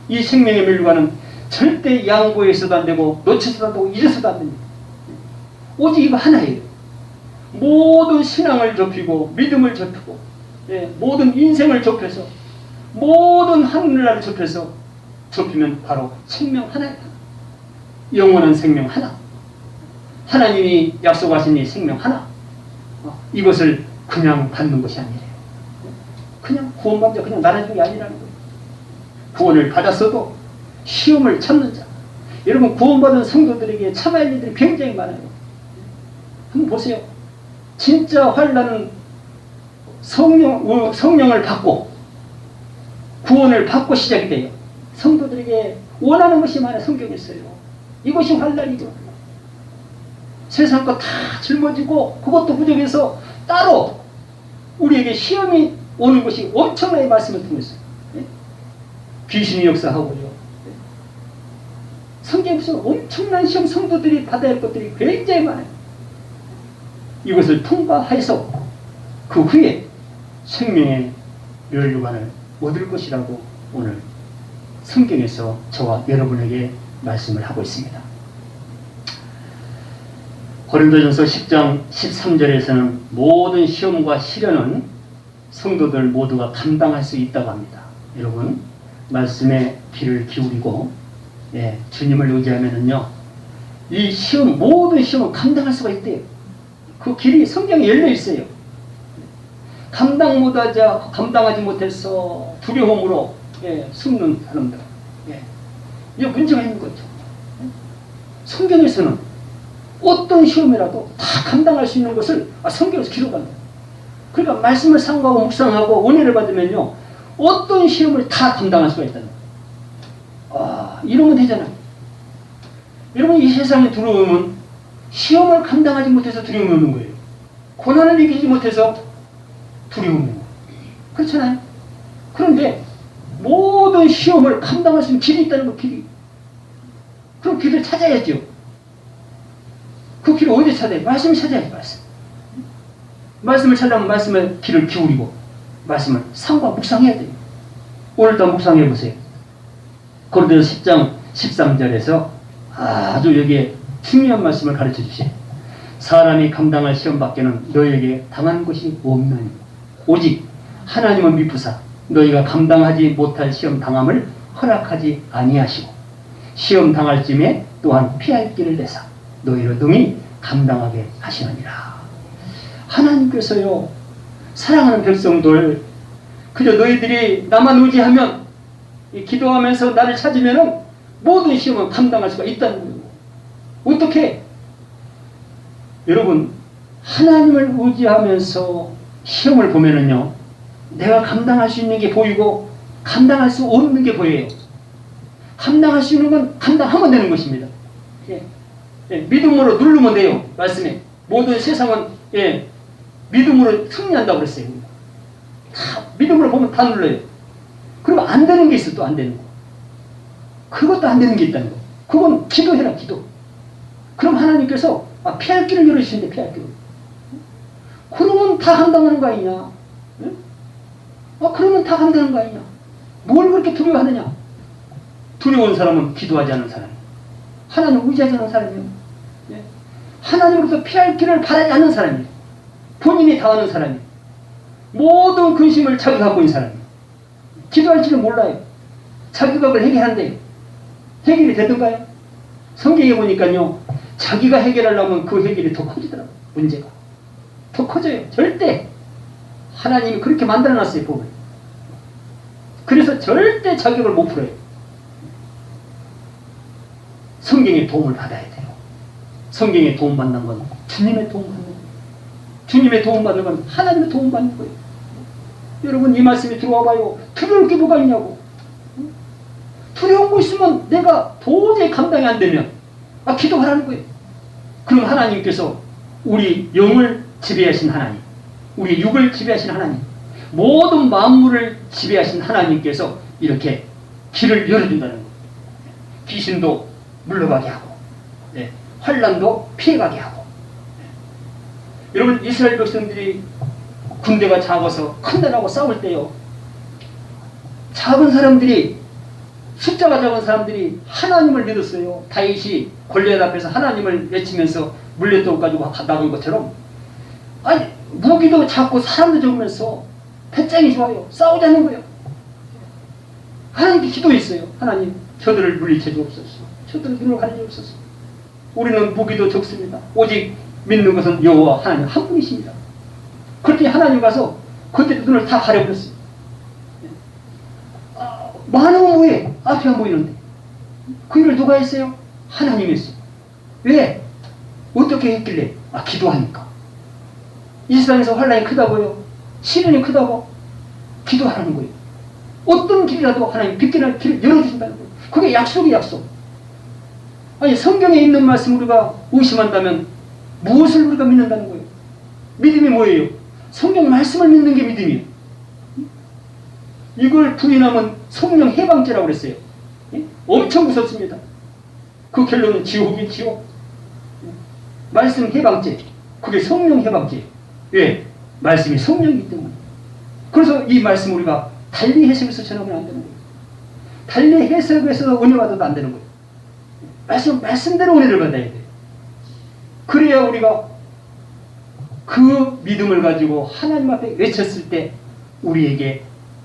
이 생명의 면류관은 절대 양보해서도 안 되고 놓쳐서도 안 되고 잊어서도 안 됩니다. 오직 이거 하나예요. 모든 신앙을 좁히고 믿음을 좁히고 모든 인생을 좁혀서 모든 하늘나라를 좁히면 바로 생명 하나예요. 영원한 생명 하나. 하나님이 약속하신 이 생명 하나. 이것을 그냥 받는 것이 아니래요. 그냥 구원받자 그냥 나라는 게 아니라는 거예요. 구원을 받았어도 시험을 참는 자. 여러분, 구원받은 성도들에게 참아야 할 일들이 굉장히 많아요. 한번 보세요. 진짜 환난은 성령을 받고 구원을 받고 시작이 돼요. 성도들에게 원하는 것이 많아요. 성경에 있어요. 이것이 환난이죠. 세상 거 다 짊어지고 그것도 부족해서 따로 우리에게 시험이 오는 것이 엄청나게 말씀을 통했어요. 귀신이 역사하고요. 성경에서 엄청난 시험 성도들이 받아야 할 것들이 굉장히 많아요. 이것을 통과해서 그 후에 생명의 멸류관을 얻을 것이라고 오늘 성경에서 저와 여러분에게 말씀을 하고 있습니다. 고린도전서 10장 13절에서는 모든 시험과 시련은 성도들 모두가 감당할 수 있다고 합니다. 여러분 말씀에 귀를 기울이고 주님을 의지하면은요 이 시험 모든 시험을 감당할 수가 있대요. 그 길이 성경에 열려 있어요. 감당하지 못해서 두려움으로 숨는 사람들. 이게 문제가 있는 거죠. 성경에서는 어떤 시험이라도 다 감당할 수 있는 것을 성경에서 기록한다. 그러니까 말씀을 상고하고 묵상하고 은혜를 받으면요 어떤 시험을 다 감당할 수가 있다는 거예요. 이러면 되잖아요. 여러분 이 세상에 들어오면 시험을 감당하지 못해서 두려움이 오는 거예요. 고난을 이기지 못해서 두려움이 오는 거예요. 그렇잖아요. 그런데 모든 시험을 감당할 수 있는 길이 있다는 거, 길이. 그럼 길을 찾아야죠. 그 길을 어디 찾아야 돼요? 말씀을 찾아야지, 말씀. 말씀을 찾으려면 말씀의 길을 기울이고 말씀을 상과 묵상해야 돼요. 오늘도 묵상해 보세요. 고린도서 10장 13절에서 아주 여기에 중요한 말씀을 가르쳐 주세요. 사람이 감당할 시험밖에는 너희에게 당한 것이 없나니 오직 하나님은 미쁘사 너희가 감당하지 못할 시험 당함을 허락하지 아니하시고 시험 당할 쯤에 또한 피할 길을 내사 너희를 능히 감당하게 하시느니라. 하나님께서요 사랑하는 백성들 그저 너희들이 나만 의지하면 기도하면서 나를 찾으면 모든 시험은 감당할 수가 있다는 거예요. 어떻게? 여러분 하나님을 의지하면서 시험을 보면은요 내가 감당할 수 있는 게 보이고 감당할 수 없는 게 보여요. 감당할 수 있는 건 감당하면 되는 것입니다. 믿음으로 누르면 돼요. 말씀에 모든 세상은 믿음으로 승리한다고 그랬어요. 다 믿음으로 보면 다 눌러요. 그러면 안 되는 게 있어. 또 안 되는 거. 그것도 안 되는 게 있다는 거. 그건 기도해라, 기도. 그럼 하나님께서 피할 길을 열어주시는데 피할 길을. 그러면 다 감당하는 거 아니냐? 응? 그러면 다 감당하는 거 아니냐? 뭘 그렇게 두려워하느냐? 두려운 사람은 기도하지 않는 사람이에요. 하나님을 의지하지 않는 사람이에요. 하나님으로부터 피할 길을 바라지 않는 사람이에요. 본인이 당하는 사람이에요. 모든 근심을 자기가 갖고 있는 사람이에요. 기도할지는 몰라요. 자기가 그걸 해결한대요. 해결이 되던가요? 성경에 보니까요. 자기가 해결하려면 그 해결이 더 커지더라고요. 문제가. 더 커져요. 절대. 하나님이 그렇게 만들어놨어요. 법을. 그래서 절대 자격을 못 풀어요. 성경의 도움을 받아야 돼요. 성경의 도움 받는 건 주님의 도움 받는 거예요. 주님의 도움 받는 건 하나님의 도움 받는 거예요. 여러분 이 말씀이 들어와 봐요. 두려울 게 뭐가 있냐고. 두려운 거 있으면 내가 도저히 감당이 안 되면 기도하라는 거예요. 그럼 하나님께서 우리 영을 지배하신 하나님, 우리 육을 지배하신 하나님, 모든 만물을 지배하신 하나님께서 이렇게 길을 열어준다는 거예요. 귀신도 물러가게 하고 환난도 피해가게 하고. 여러분 이스라엘 백성들이 군대가 작아서 큰 나라하고 싸울 때요. 작은 사람들이 숫자가 작은 사람들이 하나님을 믿었어요. 다윗이 골리앗 앞에서 하나님을 외치면서 물레떡 가지고 나간 것처럼 무기도 작고 사람도 적으면서 배짱이 좋아요. 싸우자는 거예요. 하나님께 기도했어요. 하나님 저들을 물리쳐 주옵소서. 저들의 눈을 가려 주옵소서. 우리는 무기도 적습니다. 오직 믿는 것은 여호와 하나님 한 분이십니다. 그렇게 하나님 가서 그때 눈을 다 가려버렸어요. 많은 후에 앞이 안 보이는데 그 일을 누가 했어요? 하나님이 했어요. 왜? 어떻게 했길래? 기도하니까. 이 세상에서 환난이 크다고요? 시련이 크다고? 기도하라는 거예요. 어떤 길이라도 하나님 빗길을 길을 열어주신다는 거예요. 그게 약속이 약속. 성경에 있는 말씀 우리가 의심한다면 무엇을 우리가 믿는다는 거예요? 믿음이 뭐예요? 성경 말씀을 믿는 게 믿음이에요. 이걸 부인하면 성령 해방죄라고 그랬어요. 엄청 무섭습니다. 그 결론은 지옥이 지옥. 말씀 해방죄. 그게 성령 해방죄. 왜? 말씀이 성령이기 때문에. 그래서 이 말씀 우리가 달리 해석해서 전하면 안 되는 거예요. 달리 해석해서 은혜 받아도 안 되는 거예요. 말씀대로 은혜를 받아야 돼요. 그래야 우리가 그 믿음을 가지고 하나님 앞에 외쳤을 때 우리에게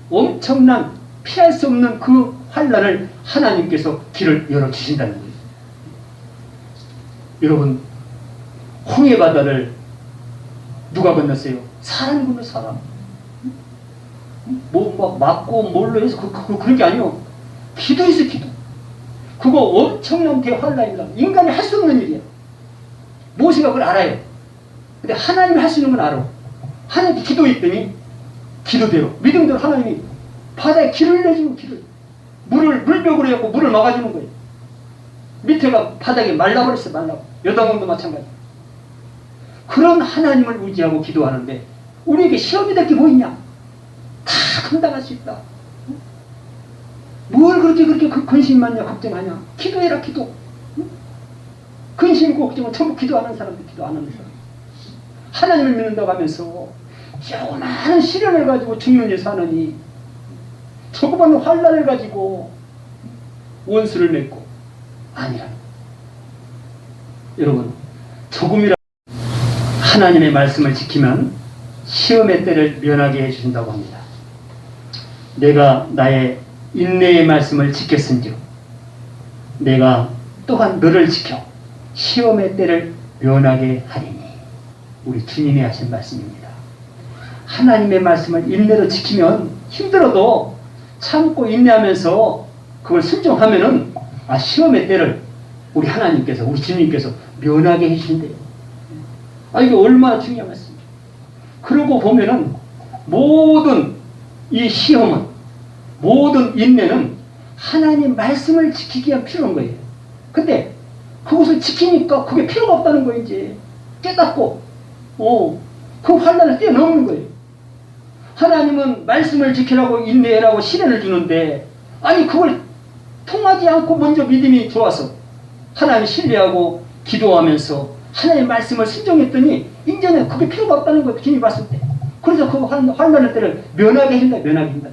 엄청난 피할 수 없는 그 환난을 하나님께서 길을 열어주신다는 거예요. 여러분, 홍해 바다를 누가 건넜어요? 사람이 건너 사람. 뭐 막고 뭘로 해서 그런 게 아니요. 기도했어, 기도. 그거 엄청난 대환난입니다. 인간이 할 수 없는 일이야. 모세가 그걸 알아요. 근데 하나님이 할 수 있는 건 알아. 하나님께 기도했더니 기도대로 믿음대로 하나님이 바다에 길을 내주고 길을 물벽으로 해갖고 물을 막아주는 거예요. 밑에가 바닥에 말라버렸어. 말라버. 요단강도 마찬가지. 그런 하나님을 의지하고 기도하는데 우리에게 시험이 될 게 뭐 있냐? 다 감당할 수 있다. 뭘 그렇게 근심 많냐 걱정하냐? 기도해라 기도. 근심 걱정은 전부 기도하는 사람들, 기도 안 하는 사람. 하나님을 믿는다고 하면서 조그마한 시련을 가지고 죽는 일 사느니 조그마한 환난을 가지고 원수를 맺고 아니라. 여러분, 조금이라도 하나님의 말씀을 지키면 시험의 때를 면하게 해주신다고 합니다. 내가 나의 인내의 말씀을 지켰은즉 내가 또한 너를 지켜 시험의 때를 면하게 하리니. 우리 주님이 하신 말씀입니다. 하나님의 말씀을 인내로 지키면 힘들어도 참고 인내하면서 그걸 순종하면은 시험의 때를 우리 하나님께서, 우리 주님께서 면하게 해주신대요. 이게 얼마나 중요한 말씀입니다. 그러고 보면은 모든 이 시험은, 모든 인내는 하나님 말씀을 지키기 위한 필요한 거예요. 근데 그것을 지키니까 그게 필요가 없다는 거예요. 이제 깨닫고 그 환난을 뛰어넘는 거예요. 하나님은 말씀을 지키라고 인내하라고 시련을 주는데 그걸 통하지 않고 먼저 믿음이 좋아서 하나님 신뢰하고 기도하면서 하나님의 말씀을 순종했더니 이제는 그게 필요가 없다는 거예요. 주님이 봤을 때. 그래서 그 환난의 때를 면하게 해준다. 면하게 해준다.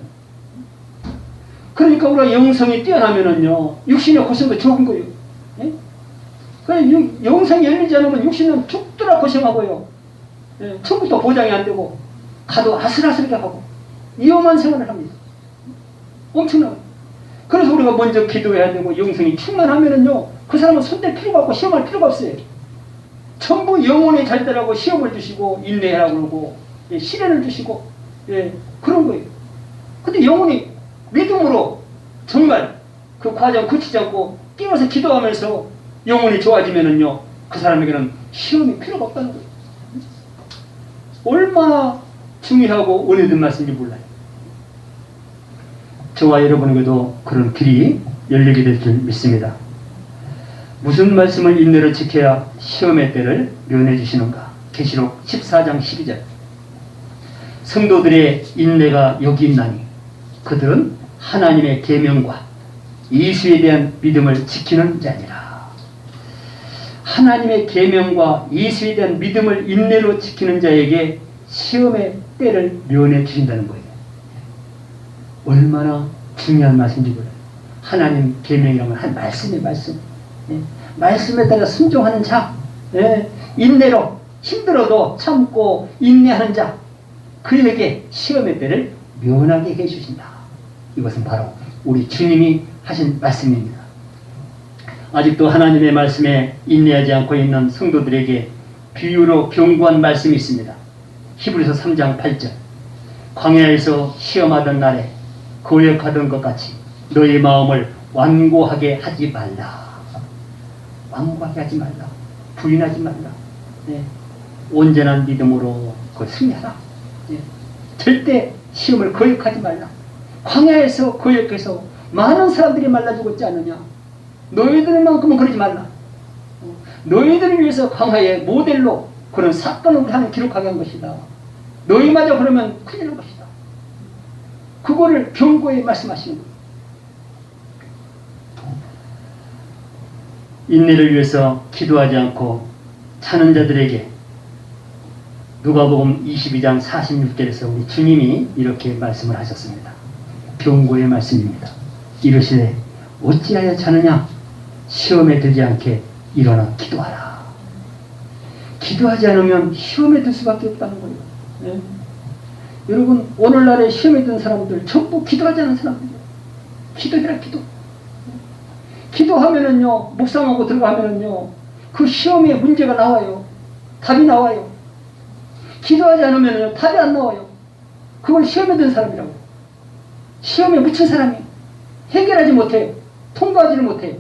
그러니까 우리가 영성이 뛰어나면은요, 육신의 고생도 좋은 거예요. 예? 영성이 열리지 않으면 육신은 죽더라 고생하고요. 예? 처음부터 보장이 안 되고 가도 아슬아슬하게 하고 위험한 생활을 합니다. 엄청나요. 그래서 우리가 먼저 기도해야 되고 영성이 충만하면은요, 그 사람은 손댈 필요가 없고 시험할 필요가 없어요. 전부 영혼이 잘 되라고 시험을 주시고 인내하라고 그러고 시련을 주시고 그런 거예요. 근데 영혼이 믿음으로 정말 그 과정 거치지 않고 끼워서 기도하면서 영혼이 좋아지면은요, 그 사람에게는 시험이 필요가 없다는 거예요. 얼마나 중요하고 은혜된 말씀인지 몰라요. 저와 여러분에게도 그런 길이 열리게 될 줄 믿습니다. 무슨 말씀을 인내로 지켜야 시험의 때를 면해 주시는가? 계시록 14장 12절. 성도들의 인내가 여기 있나니 그들은 하나님의 계명과 예수에 대한 믿음을 지키는 자니라. 하나님의 계명과 예수에 대한 믿음을 인내로 지키는 자에게 시험의 때를 면해 주신다는 거예요. 얼마나 중요한 말씀인지 몰라요. 하나님 계명이라는 건 한 말씀의 말씀. 말씀에 따라 순종하는 자, 인내로 힘들어도 참고 인내하는 자, 그에게 시험의 때를 면하게 해주신다. 이것은 바로 우리 주님이 하신 말씀입니다. 아직도 하나님의 말씀에 인내하지 않고 있는 성도들에게 비유로 경고한 말씀이 있습니다. 히브리서 3장 8절. 광야에서 시험하던 날에 거역하던 것 같이 너희 마음을 완고하게 하지 말라. 완고하게 하지 말라. 부인하지 말라. 온전한 믿음으로 그걸 승리하라. 절대 시험을 거역하지 말라. 광야에서 거역해서 많은 사람들이 말라 죽었지 않느냐. 너희들만큼은 그러지 말라. 너희들을 위해서 광야의 모델로 그런 사건을 우리 하나님 기록하게 한 것이다. 너희마저 그러면 큰일 날 것이다. 그거를 경고에 말씀하시는 거예요. 인내를 위해서 기도하지 않고 자는 자들에게 누가복음 22장 46절에서 우리 주님이 이렇게 말씀을 하셨습니다. 경고의 말씀입니다. 이르시되 어찌하여 자느냐? 시험에 들지 않게 일어나 기도하라. 기도하지 않으면 시험에 들 수밖에 없다는 거예요. 네? 여러분, 오늘날에 시험에 든 사람들 전부 기도하지 않은 사람들이에요. 기도해라, 기도. 기도하면은요, 묵상하고 들어가면은요, 그 시험에 문제가 나와요. 답이 나와요. 기도하지 않으면은 답이 안 나와요. 그걸 시험에 든 사람이라고. 시험에 묻힌 사람이 해결하지 못해요. 통과하지를 못해요.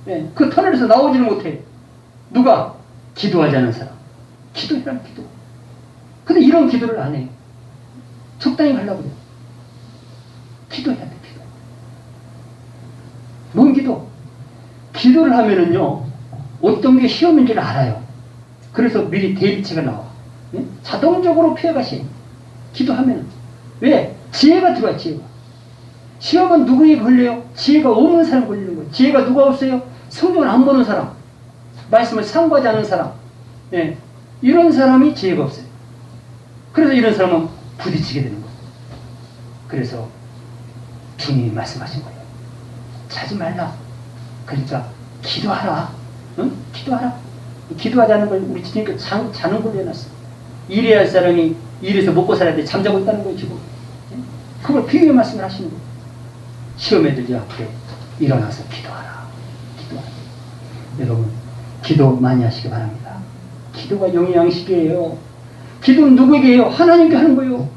네, 그 터널에서 나오지를 못해요. 누가? 기도하지 않은 사람. 기도해라, 기도. 근데 이런 기도를 안 해요. 적당히 가려고 해요. 기도해야 돼, 기도. 뭔 기도? 기도를 하면은요, 어떤 게 시험인지를 알아요. 그래서 미리 대비체가 나와. 네? 자동적으로 피해가시. 기도하면. 왜? 지혜가 들어와, 지혜가. 시험은 누구에게 걸려요? 지혜가 없는 사람 걸리는 거예요. 지혜가 누가 없어요? 성경을 안 보는 사람. 말씀을 상고하지 않는 사람. 네. 이런 사람이 지혜가 없어요. 그래서 이런 사람은 부딪히게 되는 거예요. 그래서 주님이 말씀하신 거예요. 자지 말라. 그러니까 기도하라. 응? 기도하라. 기도하자는 걸 우리 주님께 자는 걸로 해놨어요. 일해야 할 사람이 일해서 먹고 살아야 돼. 잠자고 있다는 거예요, 지금. 그걸 비유의 말씀을 하시는 거예요. 시험에 들지 않게 일어나서 기도하라. 기도하라. 여러분, 기도 많이 하시기 바랍니다. 기도가 영의 양식이에요. 기도는 누구에게 해요? 하나님께 하는 거예요.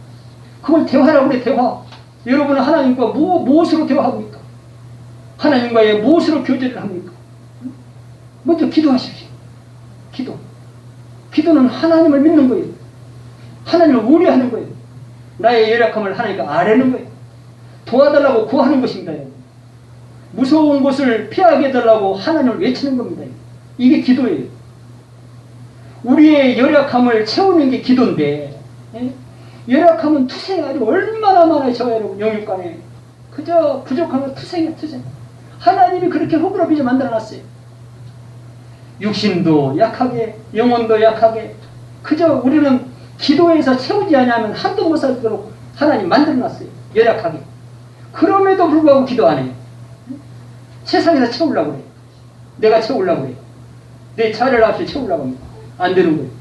그걸 대화라고 그래, 대화. 여러분은 하나님과 무엇으로 대화합니까? 하나님과의 무엇으로 교제를 합니까? 먼저 기도하십시오. 기도. 기도는 하나님을 믿는 거예요. 하나님을 우려하는 거예요. 나의 열악함을 하나님께 아뢰는 거예요. 도와달라고 구하는 것입니다. 무서운 곳을 피하게 해달라고 하나님을 외치는 겁니다. 이게 기도예요. 우리의 열악함을 채우는 게 기도인데, 열악함은 투생이 얼마나 많아요, 저 여러분, 영육간에. 그저 부족한 건 투생이야, 투생. 하나님이 그렇게 허물어비게 만들어놨어요. 육신도 약하게, 영혼도 약하게. 그저 우리는 기도해서 채우지 않으면 한도 못 살도록 하나님 만들어놨어요. 열악하게. 그럼에도 불구하고 기도 안 해요. 세상에서 채우려고 그래요. 내가 채우려고 그래요. 내 자를 앞에 채우려고 합니다. 안 되는 거예요.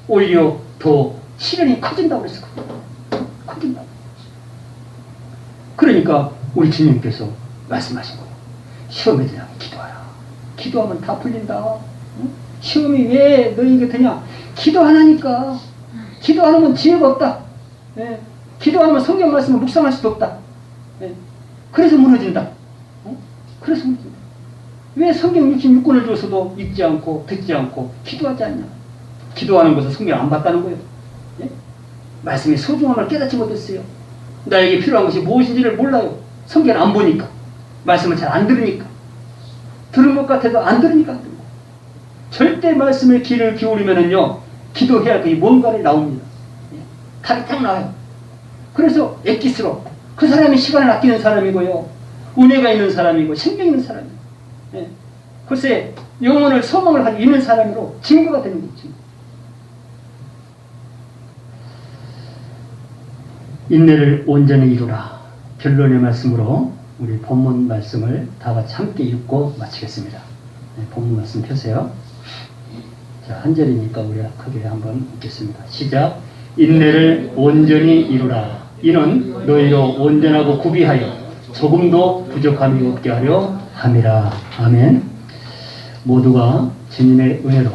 오히려 더 시련이 커진다고 그랬어. 커진다. 그러니까 우리 주님께서 말씀하신 거예요. 시험에 드냐 기도하라. 기도하면 다 풀린다. 응? 시험이 왜 너희에게 드냐? 기도 안 하니까. 기도 안 하면 지혜가 없다. 예. 기도 안 하면 성경 말씀을 묵상할 수도 없다. 예. 그래서 무너진다. 그래서 무너진다. 왜 성경 66권을 줘서도 읽지 않고 듣지 않고 기도하지 않냐? 기도하는 것은 성경 안 봤다는 거예요. 예? 말씀의 소중함을 깨닫지 못했어요. 나에게 필요한 것이 무엇인지를 몰라요. 성경을 안 보니까. 말씀을 잘 안 들으니까. 들은 것 같아도 안 들으니까 안 들고. 절대 말씀의 귀를 기울이면은요, 기도해야 할 것이 뭔가를 나옵니다. 예? 답이 딱 나와요. 그래서 엑기스로 그 사람이 시간을 아끼는 사람이고요. 은혜가 있는 사람이고 생명 있는 사람이에요. 예. 글쎄 영혼을 소망을 가지고 있는 사람으로 증거가 되는 거죠. 인내를 온전히 이루라. 결론의 말씀으로 우리 본문 말씀을 다 같이 함께 읽고 마치겠습니다. 네, 본문 말씀 펴세요. 자, 한 절이니까 우리 크게 한번 읽겠습니다. 시작. 인내를 온전히 이루라. 이는 너희로 온전하고 구비하여 조금도 부족함이 없게 하려 함이라. 아멘. 모두가 주님의 은혜로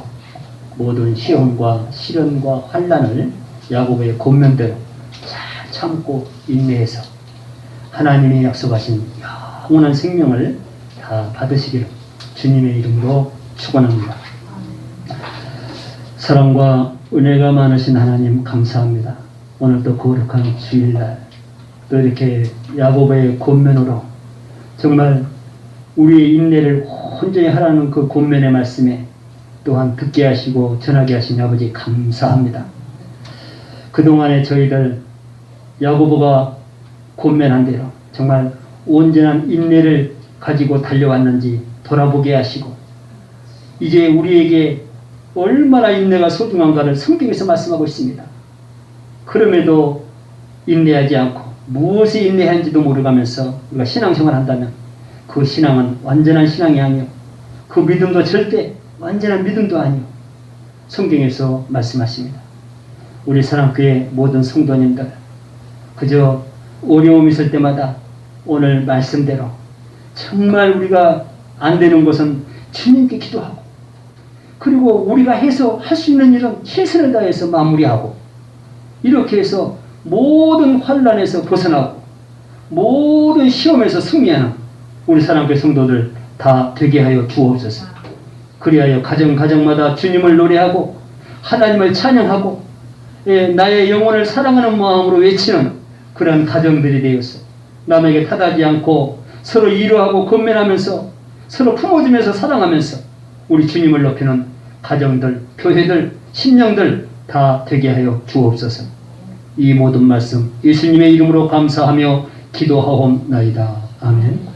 모든 시험과 시련과 환난을 야곱의 권면대로 잘 참고 인내해서 하나님이 약속하신 영원한 생명을 다 받으시기를 주님의 이름으로 축원합니다. 사랑과 은혜가 많으신 하나님 감사합니다. 오늘도 거룩한 주일날 또 이렇게 야곱의 권면으로 정말 우리의 인내를 온전히 하라는 그 권면의 말씀에 또한 듣게 하시고 전하게 하신 아버지 감사합니다. 그동안에 저희들 야고보가 권면한 대로 정말 온전한 인내를 가지고 달려왔는지 돌아보게 하시고 이제 우리에게 얼마나 인내가 소중한가를 성경에서 말씀하고 있습니다. 그럼에도 인내하지 않고 무엇에 인내하는지도 모르가면서 우리가 신앙생활을 한다면 그 신앙은 완전한 신앙이 아니요 그 믿음도 절대 완전한 믿음도 아니요 성경에서 말씀하십니다. 우리 사랑교회 모든 성도님들 그저 어려움이 있을 때마다 오늘 말씀대로 정말 우리가 안 되는 것은 주님께 기도하고 그리고 우리가 해서 할 수 있는 일은 최선을 다해서 마무리하고 이렇게 해서 모든 환난에서 벗어나고 모든 시험에서 승리하는 우리 사랑교회 성도들 다 되게 하여 주옵소서. 그리하여 가정마다 주님을 노래하고 하나님을 찬양하고 나의 영혼을 사랑하는 마음으로 외치는 그런 가정들이 되어서 남에게 탓하지 않고 서로 위로하고 권면하면서 서로 품어주면서 사랑하면서 우리 주님을 높이는 가정들, 교회들, 심령들 다 되게 하여 주옵소서. 이 모든 말씀 예수님의 이름으로 감사하며 기도하옵나이다. 아멘.